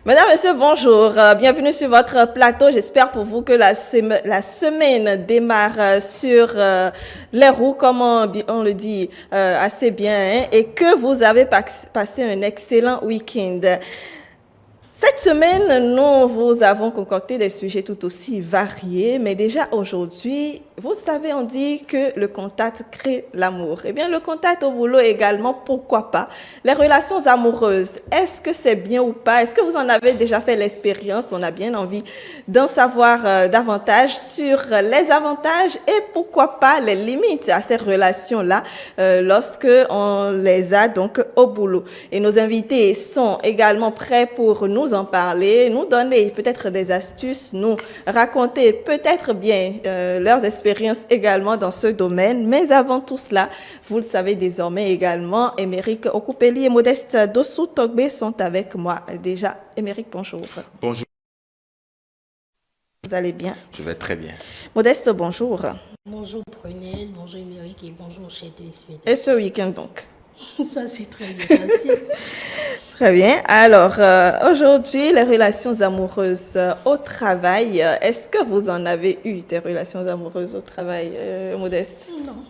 Mesdames, Messieurs, bonjour. Bienvenue sur votre plateau. J'espère pour vous que la semaine démarre sur les roues, comme on le dit assez bien, hein, et que vous avez passé un excellent week-end. Cette semaine, nous vous avons concocté des sujets tout aussi variés, mais déjà aujourd'hui, vous savez, on dit que le contact crée l'amour. Eh bien, le contact au boulot également, pourquoi pas? Les relations amoureuses, est-ce que c'est bien ou pas? Est-ce que vous en avez déjà fait l'expérience? On a bien envie d'en savoir davantage sur les avantages et pourquoi pas les limites à ces relations-là lorsque on les a donc au boulot. Et nos invités sont également prêts pour nous en parler, nous donner peut-être des astuces, nous raconter peut-être bien leurs expériences également dans ce domaine. Mais avant tout cela, vous le savez désormais également, Émeric Okupeli et Modeste Dossou Togbe sont avec moi. Déjà, Émeric, bonjour. Bonjour. Vous allez bien? Je vais très bien. Modeste, bonjour. Bonjour Prunelle, bonjour Émeric et bonjour chers téléspectateurs. Et ce week-end donc? Ça c'est très bien passé. Très bien. Alors, aujourd'hui, les relations amoureuses au travail. Est-ce que vous en avez eu des relations amoureuses au travail, Modeste? Non.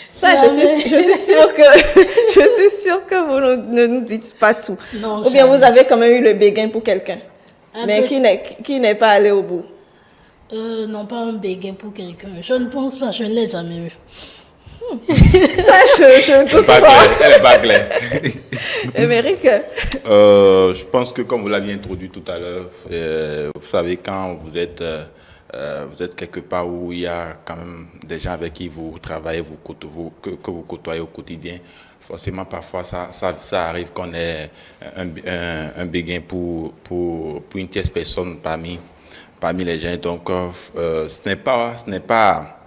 Ça, je suis sûre que vous ne nous dites pas tout. Non, ou bien jamais. vous avez quand même eu le béguin pour quelqu'un, mais qui n'est pas allé au bout. Non, pas un béguin pour quelqu'un. Je ne pense pas, je ne l'ai jamais eu. Ça, je doute pas. Elle est pas claire. Émeric? Je pense que comme vous l'aviez introduit tout à l'heure, vous savez, quand vous êtes quelque part où il y a quand même des gens avec qui vous travaillez, que vous côtoyez au quotidien, forcément parfois ça arrive qu'on ait un béguin pour une tierce personne parmi les gens. Donc ce n'est pas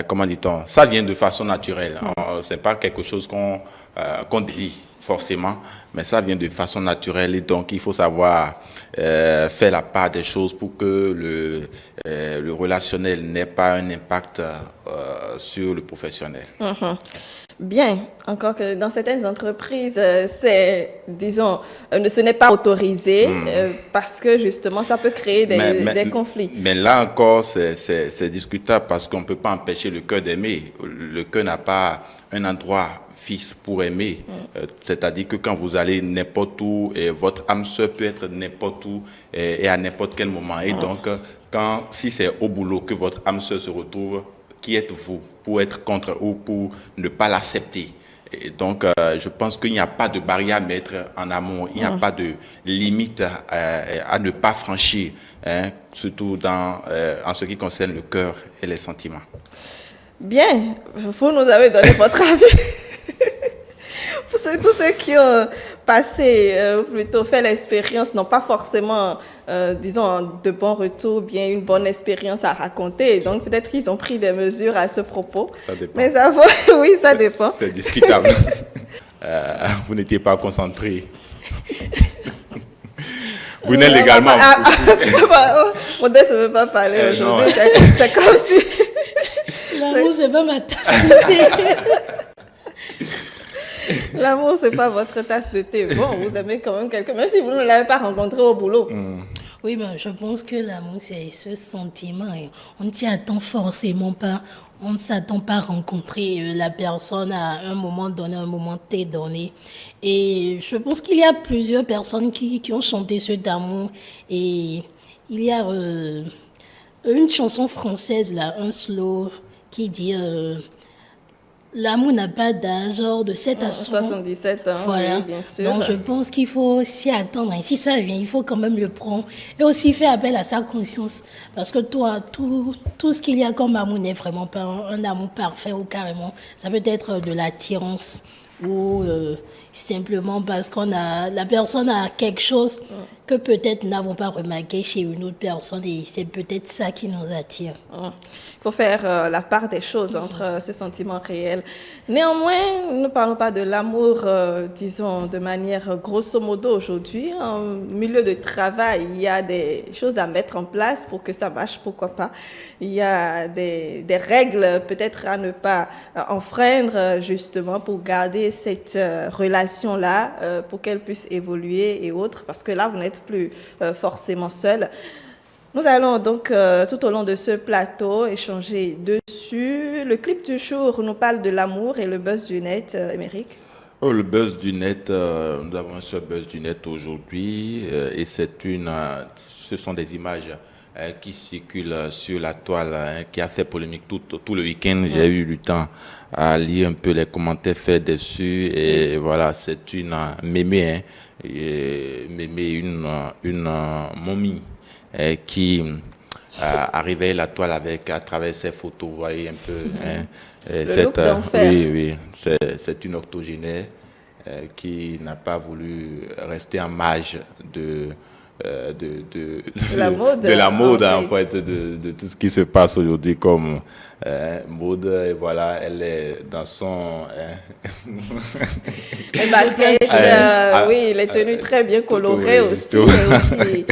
comment dit-on, ça vient de façon naturelle. C'est pas quelque chose qu'on désire forcément, mais ça vient de façon naturelle et donc il faut savoir faire la part des choses pour que le relationnel n'ait pas un impact sur le professionnel. Bien, encore que dans certaines entreprises, ce n'est pas autorisé parce que justement, ça peut créer des conflits. Mais là encore, c'est discutable parce qu'on ne peut pas empêcher le cœur d'aimer. Le cœur n'a pas un endroit fixe pour aimer. C'est-à-dire que quand vous allez n'importe où, et votre âme sœur peut être n'importe où et à n'importe quel moment. Et donc, si c'est au boulot que votre âme sœur se retrouve, qui êtes-vous pour être contre ou pour ne pas l'accepter? Et donc, je pense qu'il n'y a pas de barrière à mettre en amont, il n'y a pas de limite à ne pas franchir, hein, surtout en ce qui concerne le cœur et les sentiments. Bien, vous nous avez donné votre avis. Pour tous ceux qui ont passé, plutôt fait l'expérience, n'ont pas forcément, disons, de bons retours, bien une bonne expérience à raconter. Donc, peut-être qu'ils ont pris des mesures à ce propos. Ça dépend. Mais avant, oui, ça dépend. C'est discutable. Vous n'étiez pas concentré. Brunel également. Modeste ne veut pas parler aujourd'hui. C'est comme si... L'amour, c'est pas ma tasse de thé. L'amour, c'est pas votre tasse de thé. Bon, vous aimez quand même quelqu'un, même si vous ne l'avez pas rencontré au boulot. Oui, mais je pense que l'amour, c'est ce sentiment. Et on ne s'y attend forcément pas. On ne s'attend pas à rencontrer la personne à un moment donné, un moment T donné. Et je pense qu'il y a plusieurs personnes qui ont chanté cet amour. Et il y a une chanson française, là, un slow, qui dit... l'amour n'a pas d'âge, genre de 7 à 77 ans, voilà. Oui, bien sûr. Donc je pense qu'il faut s'y attendre. Et si ça vient, il faut quand même le prendre. Et aussi faire appel à sa conscience. Parce que toi, tout ce qu'il y a comme amour n'est vraiment pas un amour parfait ou carrément. Ça peut être de l'attirance ou simplement parce la personne a quelque chose que peut-être nous n'avons pas remarqué chez une autre personne et c'est peut-être ça qui nous attire. Il faut faire la part des choses entre ce sentiment réel. Néanmoins, nous ne parlons pas de l'amour, disons, de manière grosso modo aujourd'hui. En milieu de travail, il y a des choses à mettre en place pour que ça marche, pourquoi pas. Il y a des règles peut-être à ne pas enfreindre justement pour garder garder cette relation-là pour qu'elle puisse évoluer et autres, parce que là, vous n'êtes plus forcément seul. Nous allons donc, tout au long de ce plateau, échanger dessus. Le clip du jour nous parle de l'amour et le buzz du net, Émeric. Oh, le buzz du net, nous avons un seul buzz du net aujourd'hui et ce sont des images qui circulent sur la toile, qui a fait polémique tout le week-end. J'ai eu du temps à lire un peu les commentaires faits dessus et voilà, c'est une mémé, une momie qui arrivait la toile à travers ses photos, vous voyez un peu. Oui, c'est une octogénaire qui n'a pas voulu rester en marge de la mode en fait, de tout ce qui se passe aujourd'hui comme mode. Et voilà, elle est dans son basket, oui, les tenues très bien colorées aussi, mais aussi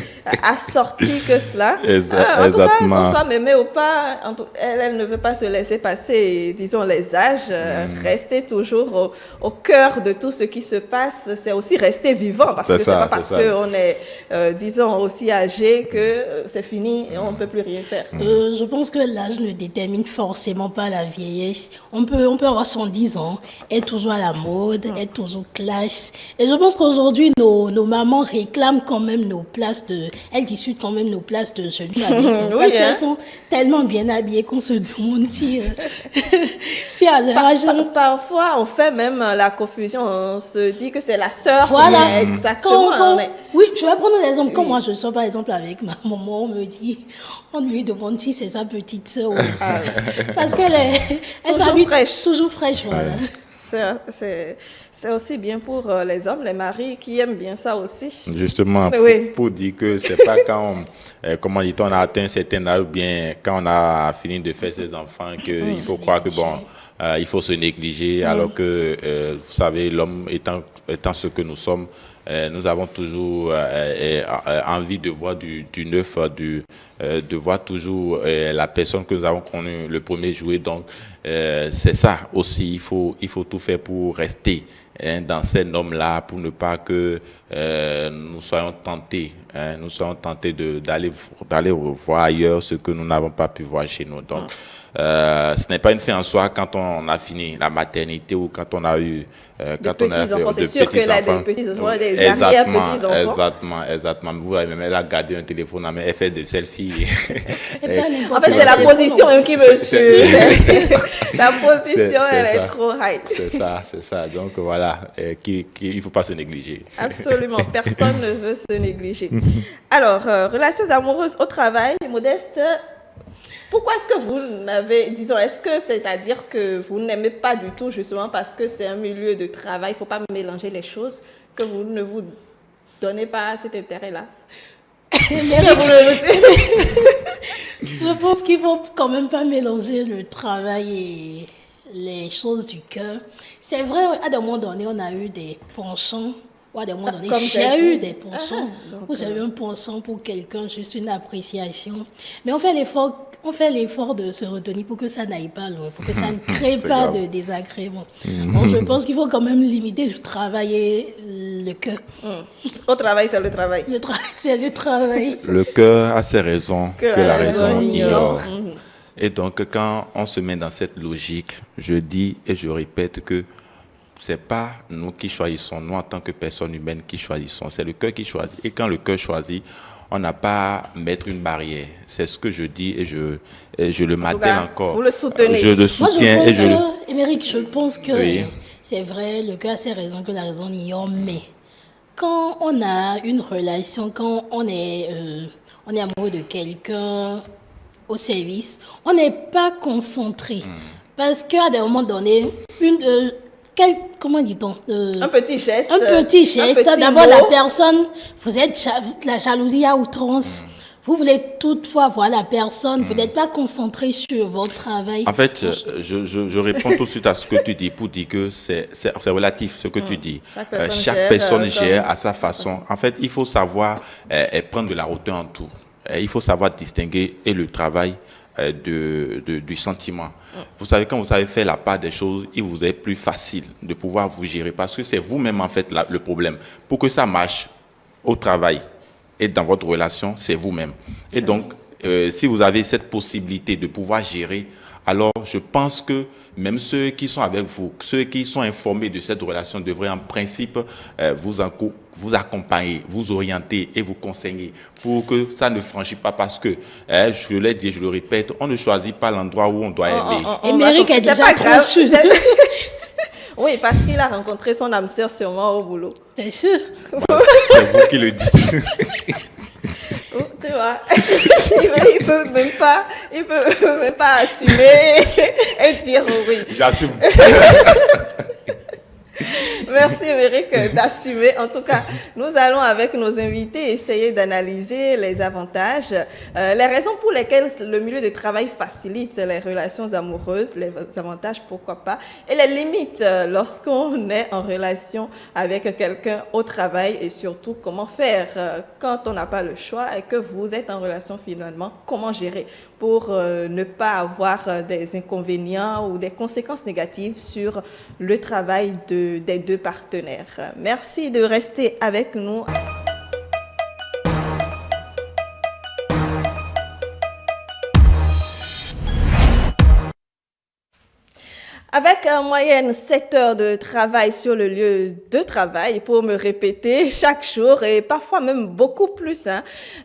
assorties que cela. En tout cas, qu'on soit mémé ou pas, elle ne veut pas se laisser passer, disons, les âges, rester toujours au cœur de tout ce qui se passe. C'est aussi rester vivant, parce que c'est pas parce qu'on est disons, aussi âgé que c'est fini et on ne peut plus rien faire. Je pense que l'âge ne détermine forcément pas la vieillesse. On peut avoir 110 ans, être toujours à la mode, être toujours classe. Et je pense qu'aujourd'hui, nos mamans réclament quand même nos places elles discutent quand même nos places de jeunes filles. Parce qu'elles sont tellement bien habillées qu'on se demande si à leur âge... Parfois, on fait même la confusion. On se dit que c'est la sœur. Voilà. Exactement. Oui, je vais prendre un exemple. Quand moi, je sors par exemple avec ma maman, on lui demande si c'est sa petite sœur. Parce qu'elle s'habille toujours fraîche. Voilà. C'est aussi bien pour les hommes, les maris qui aiment bien ça aussi. Justement, pour dire que c'est pas quand on a atteint un certain âge, ou bien quand on a fini de faire ses enfants, qu'il faut croire que il faut se négliger, alors que, vous savez, l'homme étant ce que nous sommes, nous avons toujours envie de voir du neuf, de voir toujours la personne que nous avons connue le premier jouer. Donc, c'est ça aussi, il faut tout faire pour rester dans ces normes-là, pour ne pas que nous soyons tentés d'aller voir ailleurs ce que nous n'avons pas pu voir chez nous. Donc, ce n'est pas une fin en soi quand on a fini la maternité ou quand on a eu c'est sûr que là, des petits-enfants, des arrière-petits-enfants. Exactement. Vous avez même, elle a gardé un téléphone, mais elle fait des selfies. En fait, c'est la position qui me tue. La position, elle est trop high. C'est ça. Donc voilà, il ne faut pas se négliger. Absolument, personne ne veut se négliger. Alors, relations amoureuses au travail, Modeste. Pourquoi est-ce que vous n'avez, disons, est-ce que c'est-à-dire que vous n'aimez pas du tout justement parce que c'est un milieu de travail, il ne faut pas mélanger les choses, que vous ne vous donnez pas cet intérêt-là? Je pense qu'il ne faut quand même pas mélanger le travail et les choses du cœur. C'est vrai, à des moments donnés, on a eu des penchants. À des moments donnés, j'ai eu des penchants. J'ai eu un penchant pour quelqu'un, juste une appréciation. Mais on fait l'effort de se retenir pour que ça n'aille pas loin, pour que ça ne crée pas de désagrément. Donc, je pense qu'il faut quand même limiter le travail et le cœur. Au travail, c'est le travail. Le travail, c'est le travail. Le cœur a ses raisons que la raison ignore. Et donc, quand on se met dans cette logique, je dis et je répète que c'est pas nous qui choisissons, nous en tant que personnes humaines qui choisissons, c'est le cœur qui choisit. Et quand le cœur choisit, on n'a pas à mettre une barrière. C'est ce que je dis et je le maintiens encore. Vous le soutenez. Je le soutiens. Émeric, je pense que c'est vrai, le cœur a ses raisons que la raison ignore, mais quand on a une relation, quand on est amoureux de quelqu'un au service, on n'est pas concentré. Parce qu'à des moments donnés, comment dit-on un petit geste. D'abord, la personne, vous êtes la jalousie à outrance. Vous voulez toutefois voir la personne, vous n'êtes pas concentré sur votre travail. En fait, je réponds tout de suite à ce que tu dis pour dire que c'est relatif ce que tu dis. Chaque personne gère à sa façon. En fait, il faut savoir prendre de la hauteur en tout. Il faut savoir distinguer et le travail du sentiment. Vous savez, quand vous avez fait la part des choses, il vous est plus facile de pouvoir vous gérer parce que c'est vous-même en fait le problème. Pour que ça marche au travail et dans votre relation, c'est vous-même. Et donc, si vous avez cette possibilité de pouvoir gérer, alors je pense que même ceux qui sont avec vous, ceux qui sont informés de cette relation devraient en principe vous accompagner, vous orienter et vous conseiller pour que ça ne franchisse pas parce que, je l'ai dit, je le répète, on ne choisit pas l'endroit où on doit aller. Émeric a déjà conçu. Oui, parce qu'il a rencontré son âme sœur sûrement au boulot. T'es sûr? C'est vous qui le dites. Tu vois, il peut même pas assumer et dire oui. J'assume. Merci Émeric d'assumer. En tout cas, nous allons avec nos invités essayer d'analyser les avantages, les raisons pour lesquelles le milieu de travail facilite les relations amoureuses, les avantages pourquoi pas, et les limites lorsqu'on est en relation avec quelqu'un au travail et surtout comment faire quand on n'a pas le choix et que vous êtes en relation finalement, comment gérer pour ne pas avoir des inconvénients ou des conséquences négatives sur le travail des deux partenaires. Merci de rester avec nous. Avec en moyenne 7 heures de travail sur le lieu de travail, pour me répéter chaque jour et parfois même beaucoup plus,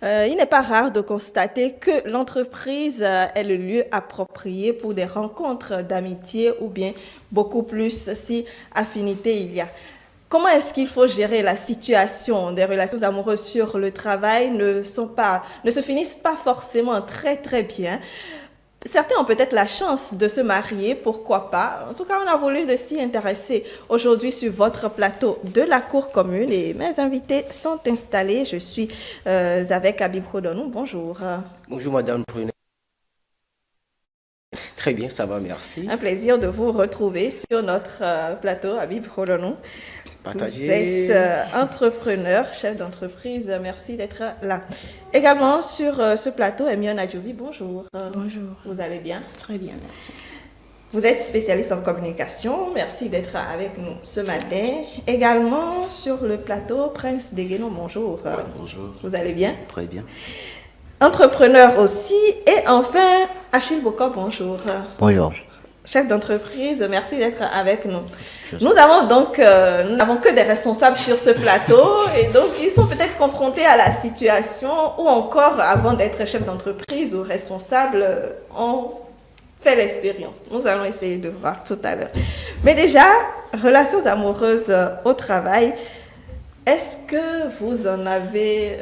il n'est pas rare de constater que l'entreprise est le lieu approprié pour des rencontres d'amitié ou bien beaucoup plus si affinité il y a. Comment est-ce qu'il faut gérer la situation des relations amoureuses sur le travail ne se finissent pas forcément très très bien. Certains ont peut-être la chance de se marier, pourquoi pas. En tout cas, on a voulu de s'y intéresser aujourd'hui sur votre plateau de la Cour commune et mes invités sont installés. Je suis avec Habib Khodonou. Bonjour. Bonjour Madame Prunet. Très bien, ça va, merci. Un plaisir de vous retrouver sur notre plateau, Habib Khodonou. Vous êtes entrepreneur, chef d'entreprise. Merci d'être là. Également sur ce plateau, Emion Adjoubi, bonjour. Bonjour. Vous allez bien? Très bien, merci. Vous êtes spécialiste en communication. Merci d'être avec nous ce matin. Également sur le plateau, Prince Degueno, bonjour. Bonjour. Vous allez bien? Très bien. Entrepreneur aussi. Et enfin, Achille Boko, bonjour. Bonjour. Chef d'entreprise, merci d'être avec nous. Nous n'avons que des responsables sur ce plateau et donc ils sont peut-être confrontés à la situation ou encore avant d'être chef d'entreprise ou responsable, ont fait l'expérience. Nous allons essayer de voir tout à l'heure. Mais déjà, relations amoureuses au travail. Est-ce que vous en avez,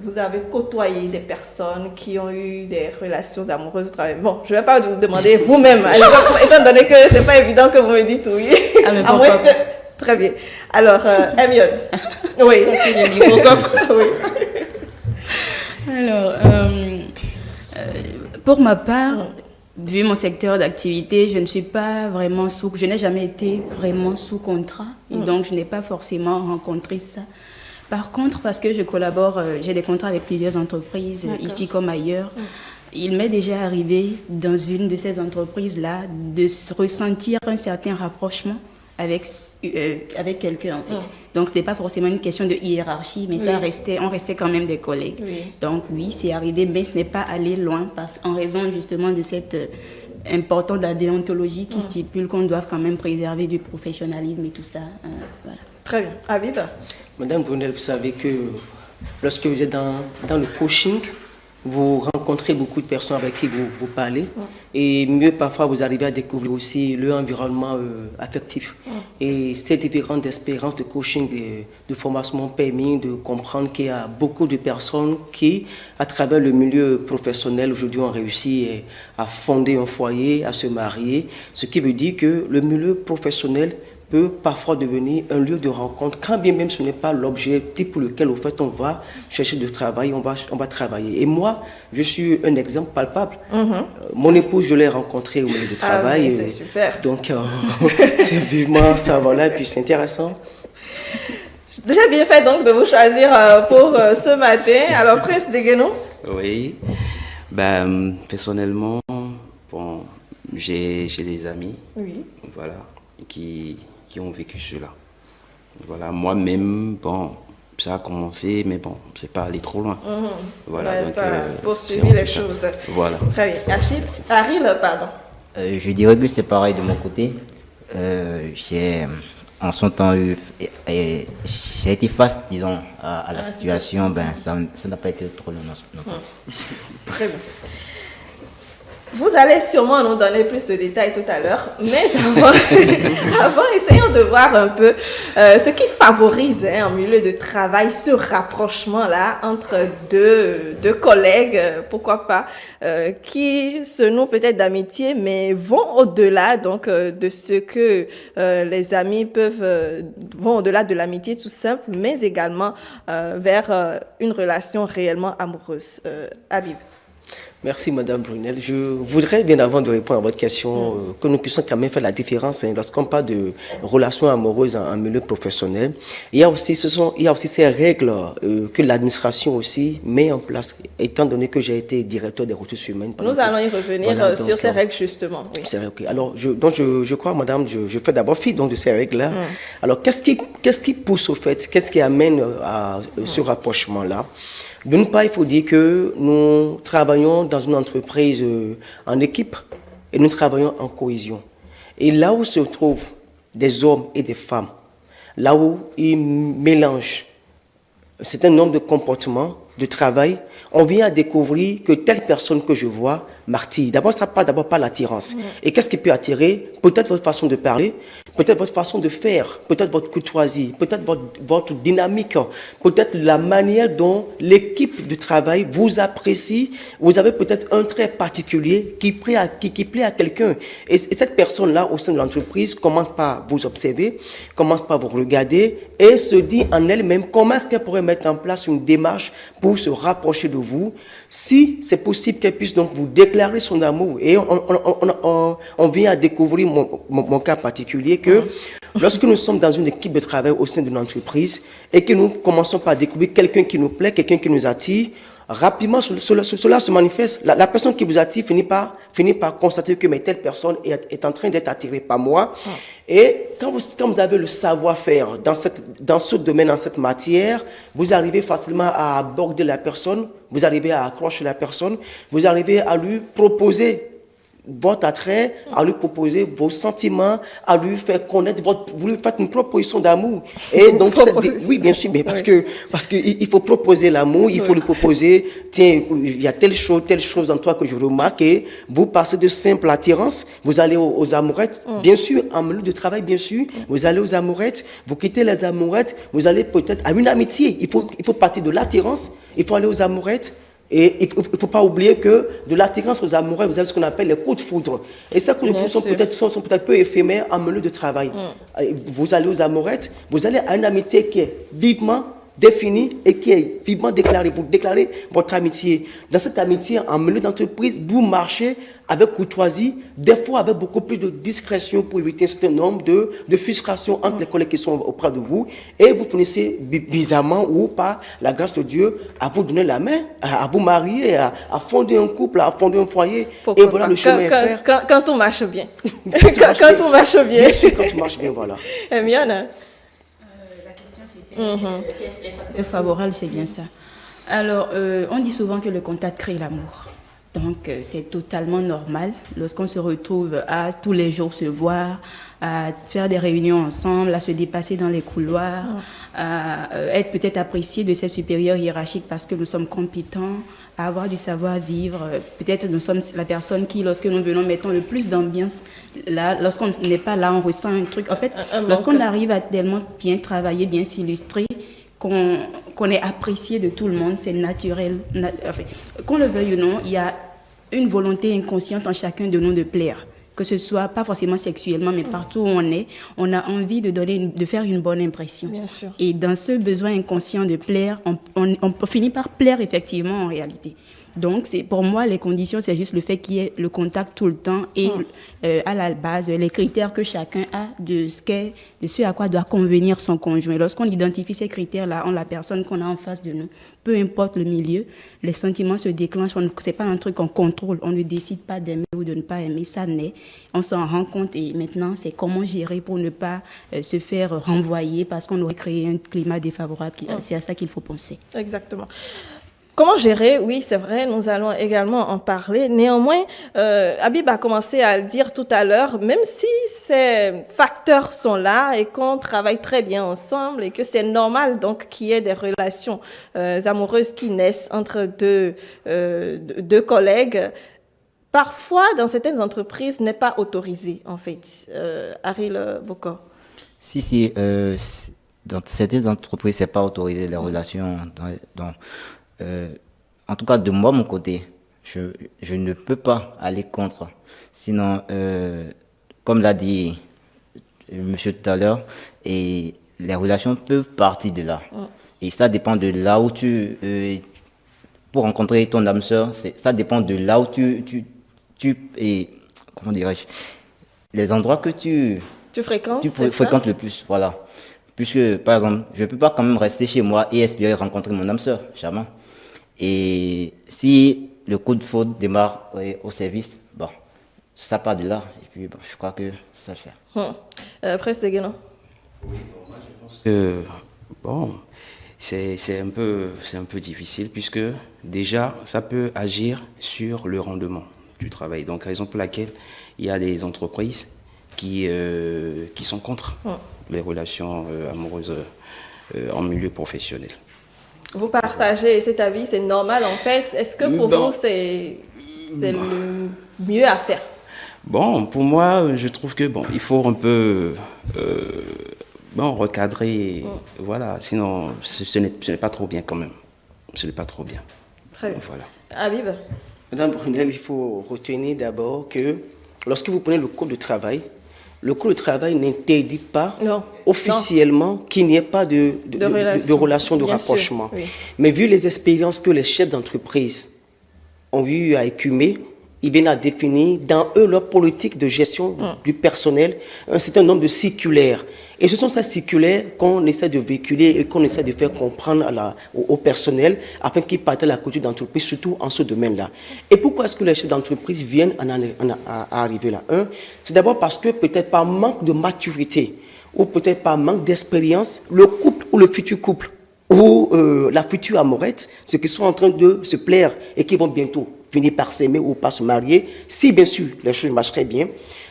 vous avez côtoyé des personnes qui ont eu des relations amoureuses au travail? Bon, je ne vais pas vous demander vous-même, étant donné que ce n'est pas évident que vous me dites oui. À moins que... Très bien. Alors, Emion. Oui. Alors, pour ma part, vu mon secteur d'activité, je n'ai jamais été vraiment sous contrat et donc je n'ai pas forcément rencontré ça. Par contre, parce que je collabore, j'ai des contrats avec plusieurs entreprises, ici comme ailleurs, il m'est déjà arrivé dans une de ces entreprises-là de ressentir un certain rapprochement avec quelqu'un en fait. Donc, ce n'était pas forcément une question de hiérarchie, mais on restait quand même des collègues. Oui. Donc, oui, c'est arrivé, mais ce n'est pas allé loin en raison justement de cette importance de la déontologie qui stipule qu'on doit quand même préserver du professionnalisme et tout ça. Voilà. Très bien. Habib? Madame Brunel, vous savez que lorsque vous êtes dans le coaching, vous rencontrez beaucoup de personnes avec qui vous parlez et mieux parfois vous arrivez à découvrir aussi leur environnement affectif. Et ces différentes expériences de coaching, de formation m'ont permis de comprendre qu'il y a beaucoup de personnes qui, à travers le milieu professionnel, aujourd'hui ont réussi à fonder un foyer, à se marier, ce qui veut dire que le milieu professionnel peut parfois devenir un lieu de rencontre, quand bien même ce n'est pas l'objectif pour lequel au fait on va chercher du travail, on va travailler. Et moi, je suis un exemple palpable. Mon épouse, je l'ai rencontrée au milieu du travail. Ah oui, c'est super. Donc, c'est vivement ça, voilà, et puis c'est intéressant. J'ai bien fait donc de vous choisir pour ce matin. Alors, Prince Degueno? Oui. Ben, personnellement, bon, j'ai des amis, Oui. voilà, qui ont vécu cela. Voilà, moi-même, bon, ça a commencé, mais bon, c'est pas allé trop loin. Voilà, Ouais, donc pas c'est poursuivi un les peu ça. choses. Voilà. Très bien. Ariel, pardon. Je dirais que c'est pareil de mon côté. J'ai en son temps j'ai été face, disons, à la situation. Ben, ça n'a pas été trop long non plus. Très bien. Vous allez sûrement nous donner plus de détails tout à l'heure, mais avant, essayons de voir un peu ce qui favorise en milieu de travail ce rapprochement-là entre deux collègues, pourquoi pas, qui se nouent peut-être d'amitié, mais vont au-delà donc de ce que les amis vont au-delà de l'amitié tout simple, mais également vers une relation réellement amoureuse. Habib. Merci Madame Brunel. Je voudrais bien avant de répondre à votre question que nous puissions quand même faire la différence lorsqu'on parle de relations amoureuses en milieu professionnel. Il y a aussi ces règles que l'administration aussi met en place, étant donné que j'ai été directeur des ressources humaines. Nous allons y revenir Voilà, sur donc, ces règles justement. Oui. C'est vrai, ok. Alors, je crois, Madame, je fais d'abord fi donc de ces règles-là. Alors, qu'est-ce qui pousse au fait, qu'est-ce qui amène à ce rapprochement-là? D'une part, il faut dire que nous travaillons dans une entreprise en équipe et nous travaillons en cohésion. Et là où se trouvent des hommes et des femmes, là où ils mélangent un certain nombre de comportements, de travail, on vient à découvrir que telle personne que je vois m'attire. D'abord, ça part d'abord par l'attirance. Et qu'est-ce qui peut attirer? Peut-être votre façon de parler, peut-être votre façon de faire, peut-être votre courtoisie, peut-être votre dynamique, peut-être la manière dont l'équipe de travail vous apprécie. Vous avez peut-être un trait particulier qui plaît à quelqu'un. Et cette personne-là, au sein de l'entreprise, commence par vous observer, commence par vous regarder et se dit en elle-même comment est-ce qu'elle pourrait mettre en place une démarche pour se rapprocher de vous. Si c'est possible qu'elle puisse donc vous déclarer son amour. Et on vient à découvrir mon cas particulier que lorsque nous sommes dans une équipe de travail au sein de l'entreprise et que nous commençons par découvrir quelqu'un qui nous plaît, quelqu'un qui nous attire, rapidement cela se manifeste. La personne qui vous attire finit par constater que mais telle personne est en train d'être attirée par moi. Et quand vous avez le savoir-faire dans ce domaine, dans cette matière, vous arrivez facilement à aborder la personne, vous arrivez à accrocher la personne, vous arrivez à lui proposer votre attrait, à lui proposer vos sentiments, à lui faire connaître vous lui faites une proposition d'amour. Et donc, oui, bien sûr, mais parce que il faut proposer l'amour, il faut lui proposer, tiens, il y a telle chose en toi que je remarque, et vous passez de simple attirance, vous allez aux amourettes, bien sûr, en milieu de travail, bien sûr, vous allez aux amourettes, vous quittez les amourettes, vous allez peut-être à une amitié, il faut partir de l'attirance, il faut aller aux amourettes. Et il ne faut pas oublier que de l'attirance aux amoureux, vous avez ce qu'on appelle les coups de foudre. Et ces coups de foudre sont peut-être peu éphémères en milieu de travail. Vous allez aux amourettes, vous allez à une amitié qui est vivement définie et qui est vivement déclarée. Vous déclarez votre amitié. Dans cette amitié, en milieu d'entreprise, vous marchez avec courtoisie, des fois avec beaucoup plus de discrétion pour éviter un certain nombre de frustrations entre les collègues qui sont auprès de vous. Et vous finissez bizarrement ou par la grâce de Dieu à vous donner la main, à vous marier, à fonder un couple, à fonder un foyer. Pourquoi et voilà pas? le chemin est fait. Quand tout marche bien. Quand tout marche bien. Bien sûr, quand tout marche bien, voilà. Miona. La question c'était qu'est-ce qui est facteur favorable, c'est bien ça. Alors, on dit souvent que le contact crée l'amour. Donc, c'est totalement normal lorsqu'on se retrouve à tous les jours se voir, à faire des réunions ensemble, à se dépasser dans les couloirs, à être peut-être apprécié de ses supérieurs hiérarchiques parce que nous sommes compétents, à avoir du savoir-vivre. Peut-être nous sommes la personne qui, lorsque nous venons, mettons le plus d'ambiance. Là, lorsqu'on n'est pas là, on ressent un truc. En fait, lorsqu'on arrive à tellement bien travailler, bien s'illustrer, qu'on est apprécié de tout le monde, c'est naturel. Enfin, qu'on le veuille ou non, il y a une volonté inconsciente en chacun de nous de plaire. Que ce soit pas forcément sexuellement, mais partout où on a envie de faire une bonne impression. Bien sûr. Et dans ce besoin inconscient de plaire, on finit par plaire effectivement en réalité. Donc, pour moi, les conditions, c'est juste le fait qu'il y ait le contact tout le temps et à la base, les critères que chacun a de ce à quoi doit convenir son conjoint. Lorsqu'on identifie ces critères-là en la personne qu'on a en face de nous, peu importe le milieu, les sentiments se déclenchent. Ce n'est pas un truc qu'on contrôle. On ne décide pas d'aimer ou de ne pas aimer. Ça naît. On s'en rend compte et maintenant, c'est comment gérer pour ne pas se faire renvoyer parce qu'on aurait créé un climat défavorable. C'est à ça qu'il faut penser. Exactement. Comment gérer? Oui, c'est vrai, nous allons également en parler. Néanmoins, Habib a commencé à le dire tout à l'heure, même si ces facteurs sont là et qu'on travaille très bien ensemble et que c'est normal donc qu'il y ait des relations amoureuses qui naissent entre deux collègues, parfois dans certaines entreprises n'est pas autorisé en fait. Aril Bokor. Si, dans certaines entreprises, c'est pas autorisé les relations. En tout cas, de moi, mon côté, je ne peux pas aller contre. Sinon, comme l'a dit monsieur tout à l'heure, et les relations peuvent partir de là. Et ça dépend de là où pour rencontrer ton âme sœur, ça dépend de là où et comment dirais-je, les endroits que tu fréquentes, fréquentes le plus, voilà. Puisque, par exemple, je ne peux pas quand même rester chez moi et espérer rencontrer mon âme sœur, jamais. Et si le coup de faute démarre au service, bon, ça part de là. Et puis, bon, je crois que ça le fait. Après, c'est Guénon. Oui, moi, je pense que, bon, c'est un peu difficile puisque déjà, ça peut agir sur le rendement du travail. Donc, raison pour laquelle il y a des entreprises qui sont contre les relations amoureuses en milieu professionnel. Vous partagez cet avis, c'est normal en fait. Est-ce que pour vous, c'est le mieux à faire? Bon, pour moi, je trouve que il faut un peu recadrer. Voilà, sinon, ce n'est pas trop bien quand même. Ce n'est pas trop bien. Très bien. Voilà. Habib? Madame Brunel, il faut retenir d'abord que lorsque vous prenez le code de travail, le code de travail n'interdit pas officiellement qu'il n'y ait pas de relation, de rapprochement. Oui. Mais vu les expériences que les chefs d'entreprise ont eu à écumer, ils viennent à définir dans eux leur politique de gestion du personnel un certain nombre de circulaires. Et ce sont ces circulaires qu'on essaie de véhiculer et qu'on essaie de faire comprendre au personnel afin qu'ils partagent la culture d'entreprise, surtout en ce domaine-là. Et pourquoi est-ce que les chefs d'entreprise viennent à arriver là? C'est d'abord parce que peut-être par manque de maturité ou peut-être par manque d'expérience, le couple ou le futur couple ou la future amourette, ceux qui sont en train de se plaire et qui vont bientôt finir par s'aimer ou par se marier, si bien sûr les choses marcheraient bien,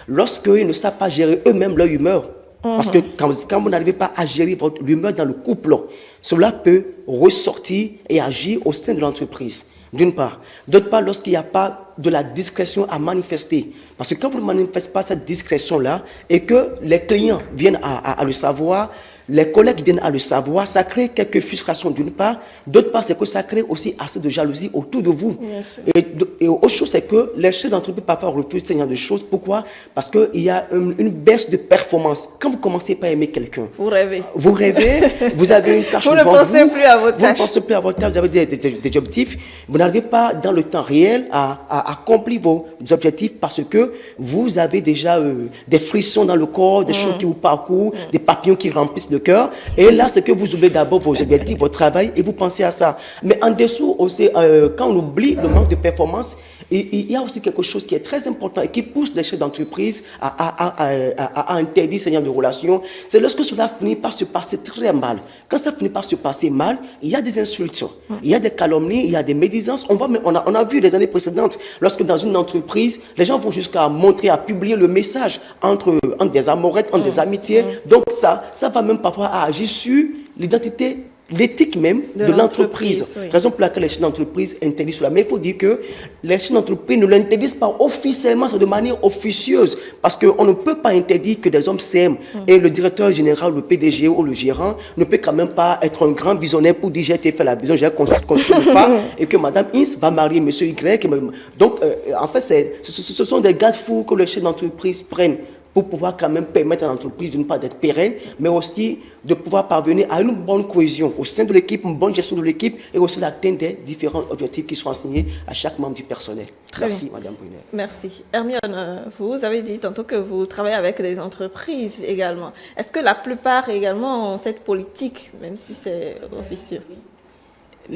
lorsqu'ils ne savent pas gérer eux-mêmes leur humeur. Parce que quand vous n'arrivez pas à gérer l'humeur dans le couple, cela peut ressortir et agir au sein de l'entreprise, d'une part. D'autre part, lorsqu'il n'y a pas de la discrétion à manifester. Parce que quand vous ne manifestez pas cette discrétion-là et que les clients viennent à le savoir, les collègues viennent à le savoir, ça crée quelques frustrations d'une part. D'autre part, c'est que ça crée aussi assez de jalousie autour de vous. Et autre chose, c'est que les chefs d'entreprise parfois refusent ce genre de choses. Pourquoi? Parce qu'il y a une baisse de performance. Quand vous commencez par aimer quelqu'un, vous rêvez. Vous rêvez, vous avez une tâche devant vous. Vous ne pensez plus à votre tâche. Vous ne pensez plus à votre tâche, vous avez des objectifs. Vous n'arrivez pas dans le temps réel à accomplir vos objectifs parce que vous avez déjà des frissons dans le corps, des choses qui vous parcourent, des papillons qui remplissent le cœur. Et là, c'est que vous oubliez d'abord vos objectifs, votre travail, et vous pensez à ça. Mais en dessous, aussi, quand on oublie le manque de performance, il y a aussi quelque chose qui est très important et qui pousse les chefs d'entreprise à interdire ce genre de relations. C'est lorsque cela finit par se passer très mal. Quand ça finit par se passer mal, il y a des insultes, il y a des calomnies, il y a des médisances. On a vu les années précédentes, lorsque dans une entreprise, les gens vont jusqu'à montrer, à publier le message entre des amourettes, entre des amitiés. Donc ça va même parfois agir sur l'identité, l'éthique même de l'entreprise. Oui. Raison pour laquelle les chefs d'entreprise interdisent cela. Mais il faut dire que les chefs d'entreprise ne l'interdisent pas officiellement, c'est de manière officieuse. Parce qu'on ne peut pas interdire que des hommes s'aiment. Et le directeur général, le PDG ou le gérant ne peut quand même pas être un grand visionnaire pour dire j'ai été fait la vision, j'ai construit le pas et que Madame X va marier Monsieur Y. Donc, en fait, ce sont des garde-fous que les chefs d'entreprise prennent pour pouvoir quand même permettre à l'entreprise d'une part d'être pérenne, mais aussi de pouvoir parvenir à une bonne cohésion au sein de l'équipe, une bonne gestion de l'équipe et aussi l'atteinte des différents objectifs qui sont assignés à chaque membre du personnel. Merci, Madame Brunel. Merci. Hermione, vous avez dit tantôt que vous travaillez avec des entreprises également. Est-ce que la plupart également ont cette politique, même si c'est officieux?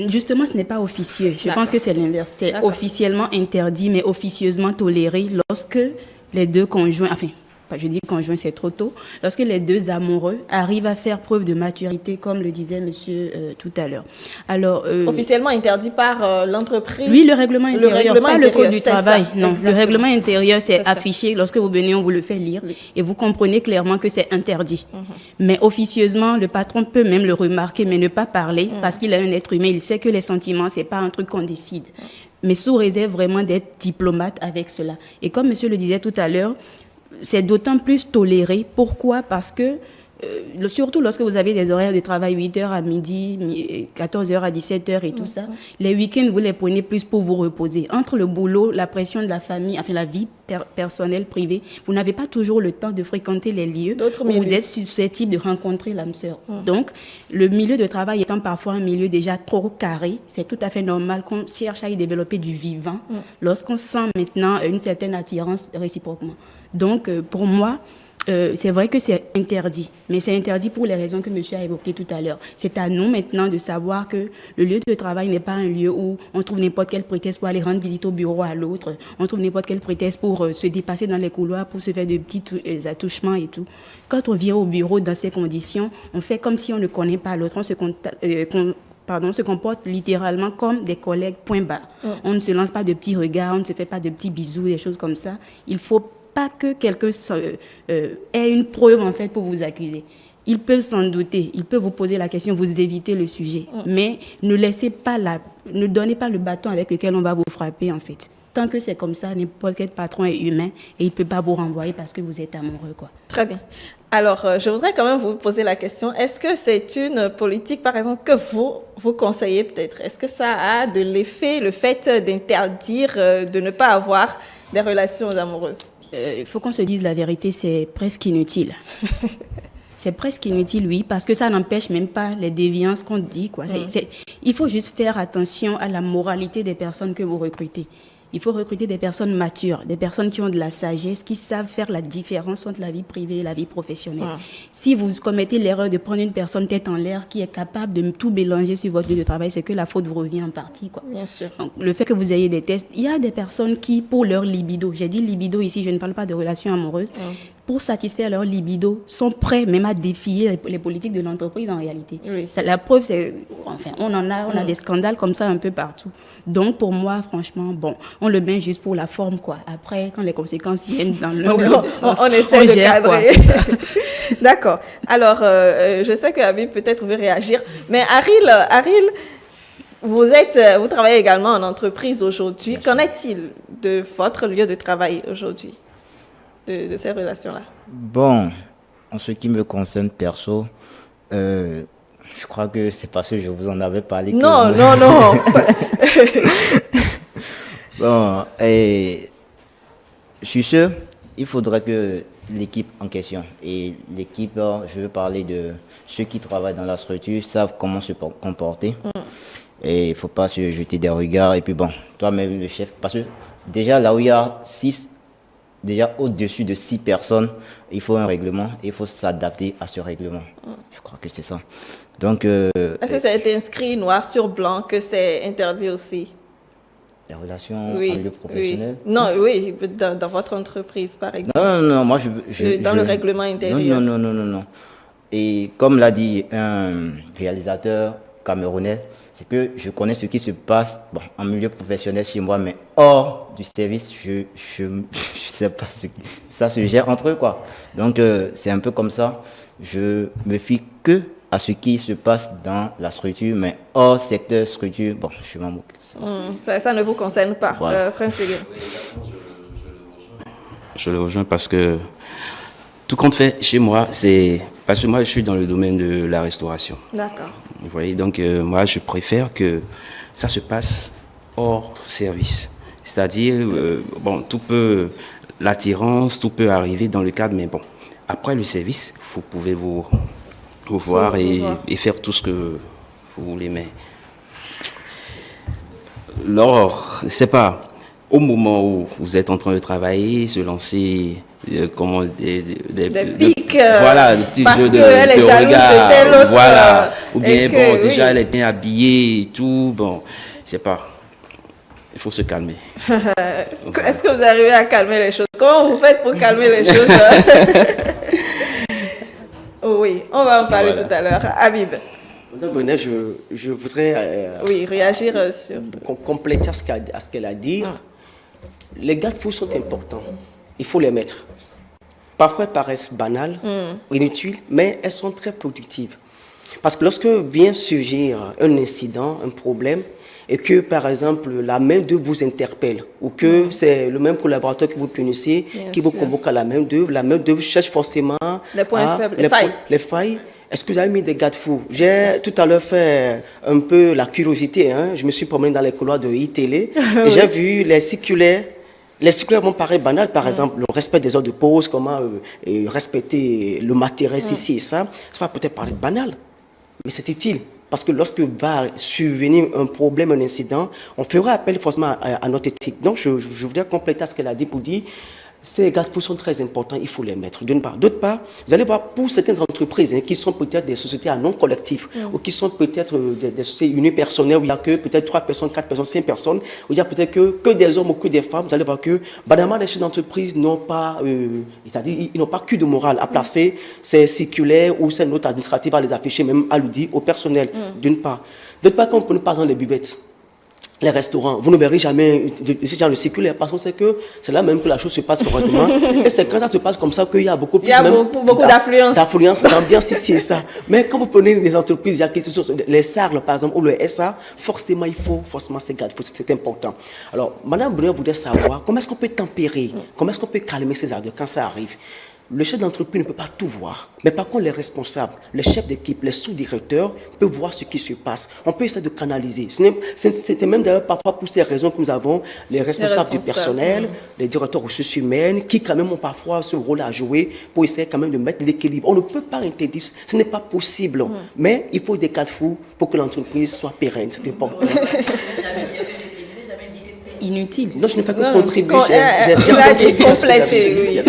Justement, ce n'est pas officieux. Je pense que c'est l'inverse. C'est D'accord. officiellement interdit, mais officieusement toléré lorsque les deux conjoints, enfin, je dis conjoint, c'est trop tôt, lorsque les deux amoureux arrivent à faire preuve de maturité, comme le disait monsieur tout à l'heure. Alors, Officiellement interdit par l'entreprise? oui, le règlement intérieur, pas le code du travail. Non, exactement. le règlement intérieur, c'est C'est ça. affiché. Lorsque vous venez, on vous le fait lire et vous comprenez clairement que c'est interdit. Mais officieusement, le patron peut même le remarquer, mais ne pas parler parce qu'il est un être humain. Il sait que les sentiments, c'est pas un truc qu'on décide. Mais sous réserve vraiment d'être diplomate avec cela. Et comme monsieur le disait tout à l'heure, c'est d'autant plus toléré. Pourquoi? Parce que, surtout lorsque vous avez des horaires de travail 8h à midi, 14h à 17h et tout ça, les week-ends, vous les prenez plus pour vous reposer. Entre le boulot, la pression de la famille, enfin la vie personnelle, privée, vous n'avez pas toujours le temps de fréquenter les lieux D'autres où vous milieux. êtes susceptible de rencontrer l'âme sœur. Donc, le milieu de travail étant parfois un milieu déjà trop carré, c'est tout à fait normal qu'on cherche à y développer du vivant lorsqu'on sent maintenant une certaine attirance réciproquement. Donc, pour moi, c'est vrai que c'est interdit, mais c'est interdit pour les raisons que monsieur a évoquées tout à l'heure. C'est à nous maintenant de savoir que le lieu de travail n'est pas un lieu où on trouve n'importe quel prétexte pour aller rendre visite au bureau à l'autre, on trouve n'importe quel prétexte pour se dépasser dans les couloirs, pour se faire de petits attouchements et tout. Quand on vient au bureau dans ces conditions, on fait comme si on ne connaît pas l'autre, on se comporte littéralement comme des collègues, point barre. On ne se lance pas de petits regards, on ne se fait pas de petits bisous, des choses comme ça. Il faut pas que quelqu'un ait une preuve en fait pour vous accuser. Il peut s'en douter, il peut vous poser la question, vous évitez le sujet, mais ne donnez pas le bâton avec lequel on va vous frapper en fait. Tant que c'est comme ça, n'importe quel patron est humain et il ne peut pas vous renvoyer parce que vous êtes amoureux, quoi. Très bien. Alors, je voudrais quand même vous poser la question. Est-ce que c'est une politique, par exemple, que vous conseillez peut-être? Est-ce que ça a de l'effet, le fait d'interdire, de ne pas avoir des relations amoureuses? Il faut qu'on se dise la vérité, c'est presque inutile. C'est presque inutile, oui, parce que ça n'empêche même pas les déviances qu'on dit, quoi. Il faut juste faire attention à la moralité des personnes que vous recrutez. Il faut recruter des personnes matures, des personnes qui ont de la sagesse, qui savent faire la différence entre la vie privée et la vie professionnelle. Si vous commettez l'erreur de prendre une personne tête en l'air qui est capable de tout mélanger sur votre lieu de travail, c'est que la faute vous revient en partie, quoi. Bien sûr. Donc, le fait que vous ayez des tests, il y a des personnes qui, pour leur libido, j'ai dit libido ici, je ne parle pas de relations amoureuses, pour satisfaire leur libido, sont prêts même à défier les politiques de l'entreprise en réalité. Oui. La preuve, c'est, enfin, on a des scandales comme ça un peu partout. Donc, pour moi, franchement, bon, on le met juste pour la forme, quoi. Après, quand les conséquences viennent dans l'autre sens, on essaie de gère, quoi, cadrer. c'est ça. D'accord. Alors, je sais que Habib peut-être veut réagir, mais Aril, vous travaillez également en entreprise aujourd'hui. Qu'en est-il de votre lieu de travail aujourd'hui, de ces relations-là? Bon, en ce qui me concerne perso, je crois que c'est parce que je vous en avais parlé. Non. Bon, et sur ce, il faudrait que l'équipe en question, et l'équipe, je veux parler de ceux qui travaillent dans la structure, savent comment se comporter. Et il ne faut pas se jeter des regards. Et puis bon, toi-même le chef, parce que déjà là où il y a déjà au-dessus de 6 personnes, il faut un règlement et il faut s'adapter à ce règlement. Je crois que c'est ça. Donc, Est-ce que ça a été inscrit noir sur blanc que c'est interdit aussi? les relations en milieu professionnel. Oui. Non, oui, dans votre entreprise, par exemple. Non, moi Dans le règlement intérieur. Non. Et comme l'a dit un réalisateur camerounais, c'est que je connais ce qui se passe en milieu professionnel chez moi, mais hors du service, je sais pas ce qui... Ça se gère entre eux, quoi. Donc, c'est un peu comme ça. Je me fie que à ce qui se passe dans la structure, mais hors secteur structure, je m'en moque. Ça ne vous concerne pas, Voilà. Prince Seguin. Je le rejoins parce que tout compte fait chez moi, c'est parce que moi je suis dans le domaine de la restauration. D'accord. Vous voyez, donc moi je préfère que ça se passe hors service. C'est-à-dire, tout peut, l'attirance, tout peut arriver dans le cadre, mais bon, après le service, vous pouvez vous voir et faire tout ce que vous voulez, mais lors, c'est pas au moment où vous êtes en train de travailler, se lancer des pics, voilà, le petit parce jeu qu'elle est jalouse regard, de tel autre, voilà, ou bien bon, oui. déjà elle est bien habillée et tout, bon, c'est pas, il faut se calmer. Est-ce que vous arrivez à calmer les choses? Comment vous faites pour calmer les choses? Oui, on va en parler tout à l'heure. Habib. Madame Brunet, je voudrais Oui, réagir sur... compléter à ce qu'elle a dit. Les garde-fous sont importants. Il faut les mettre. Parfois, elles paraissent banales, inutiles, mais elles sont très productives. Parce que lorsque vient surgir un incident, un problème, et que, par exemple, la main d'œuvre vous interpelle, ou que c'est le même collaborateur que vous punissez, qui vous convoque à la main d'œuvre cherche forcément les points faibles, les failles. Est-ce que vous avez mis des garde-fous? J'ai tout à l'heure fait un peu la curiosité. Je me suis promené dans les couloirs de iTélé et j'ai vu les circulaires. Les circulaires vont paraître banales, par exemple, le respect des heures de pause, comment respecter le matériel, ceci et ça. Ça va peut-être paraître banal, mais c'est utile. Parce que lorsque va survenir un problème, un incident, on fera appel forcément à notre éthique. Donc, je voudrais compléter ce qu'elle a dit pour dire ces garde-fous sont très importants, il faut les mettre, d'une part. D'autre part, vous allez voir, pour certaines entreprises qui sont peut-être des sociétés à non collectif, ou qui sont peut-être des sociétés unipersonnelles, où il n'y a que peut-être 3 personnes, 4 personnes, 5 personnes, où il y a peut-être que des hommes ou que des femmes, vous allez voir que, banalement, les chefs d'entreprise n'ont pas, c'est-à-dire, ils n'ont pas que de morale à placer ces circulaires ou ces notes administratives à les afficher, même à le dire au personnel, d'une part. D'autre part, quand on prenait par exemple les buvettes, les restaurants, vous ne verrez jamais ce genre de circulaire parce qu'on sait que c'est là même que la chose se passe correctement. Et c'est quand ça se passe comme ça qu'il y a beaucoup plus beaucoup d'affluence. D'ambiance ici et ça. Mais quand vous prenez des entreprises, il y a les SARL par exemple ou le SA, forcément il faut ces gardes, c'est important. Alors, Madame Brunet voudrait savoir comment est-ce qu'on peut tempérer, comment est-ce qu'on peut calmer ces ardeurs quand ça arrive. Le chef d'entreprise ne peut pas tout voir. Mais par contre, les responsables, les chefs d'équipe, les sous-directeurs peuvent voir ce qui se passe. On peut essayer de canaliser. C'est même d'ailleurs parfois pour ces raisons que nous avons les responsables du personnel, les directeurs ressources humaines, qui quand même ont parfois ce rôle à jouer pour essayer quand même de mettre l'équilibre. On ne peut pas interdire, ce n'est pas possible. Mais il faut des garde-fous pour que l'entreprise soit pérenne. C'est important. Inutile. Non, je n'ai pas que contribuer. J'ai complété, oui.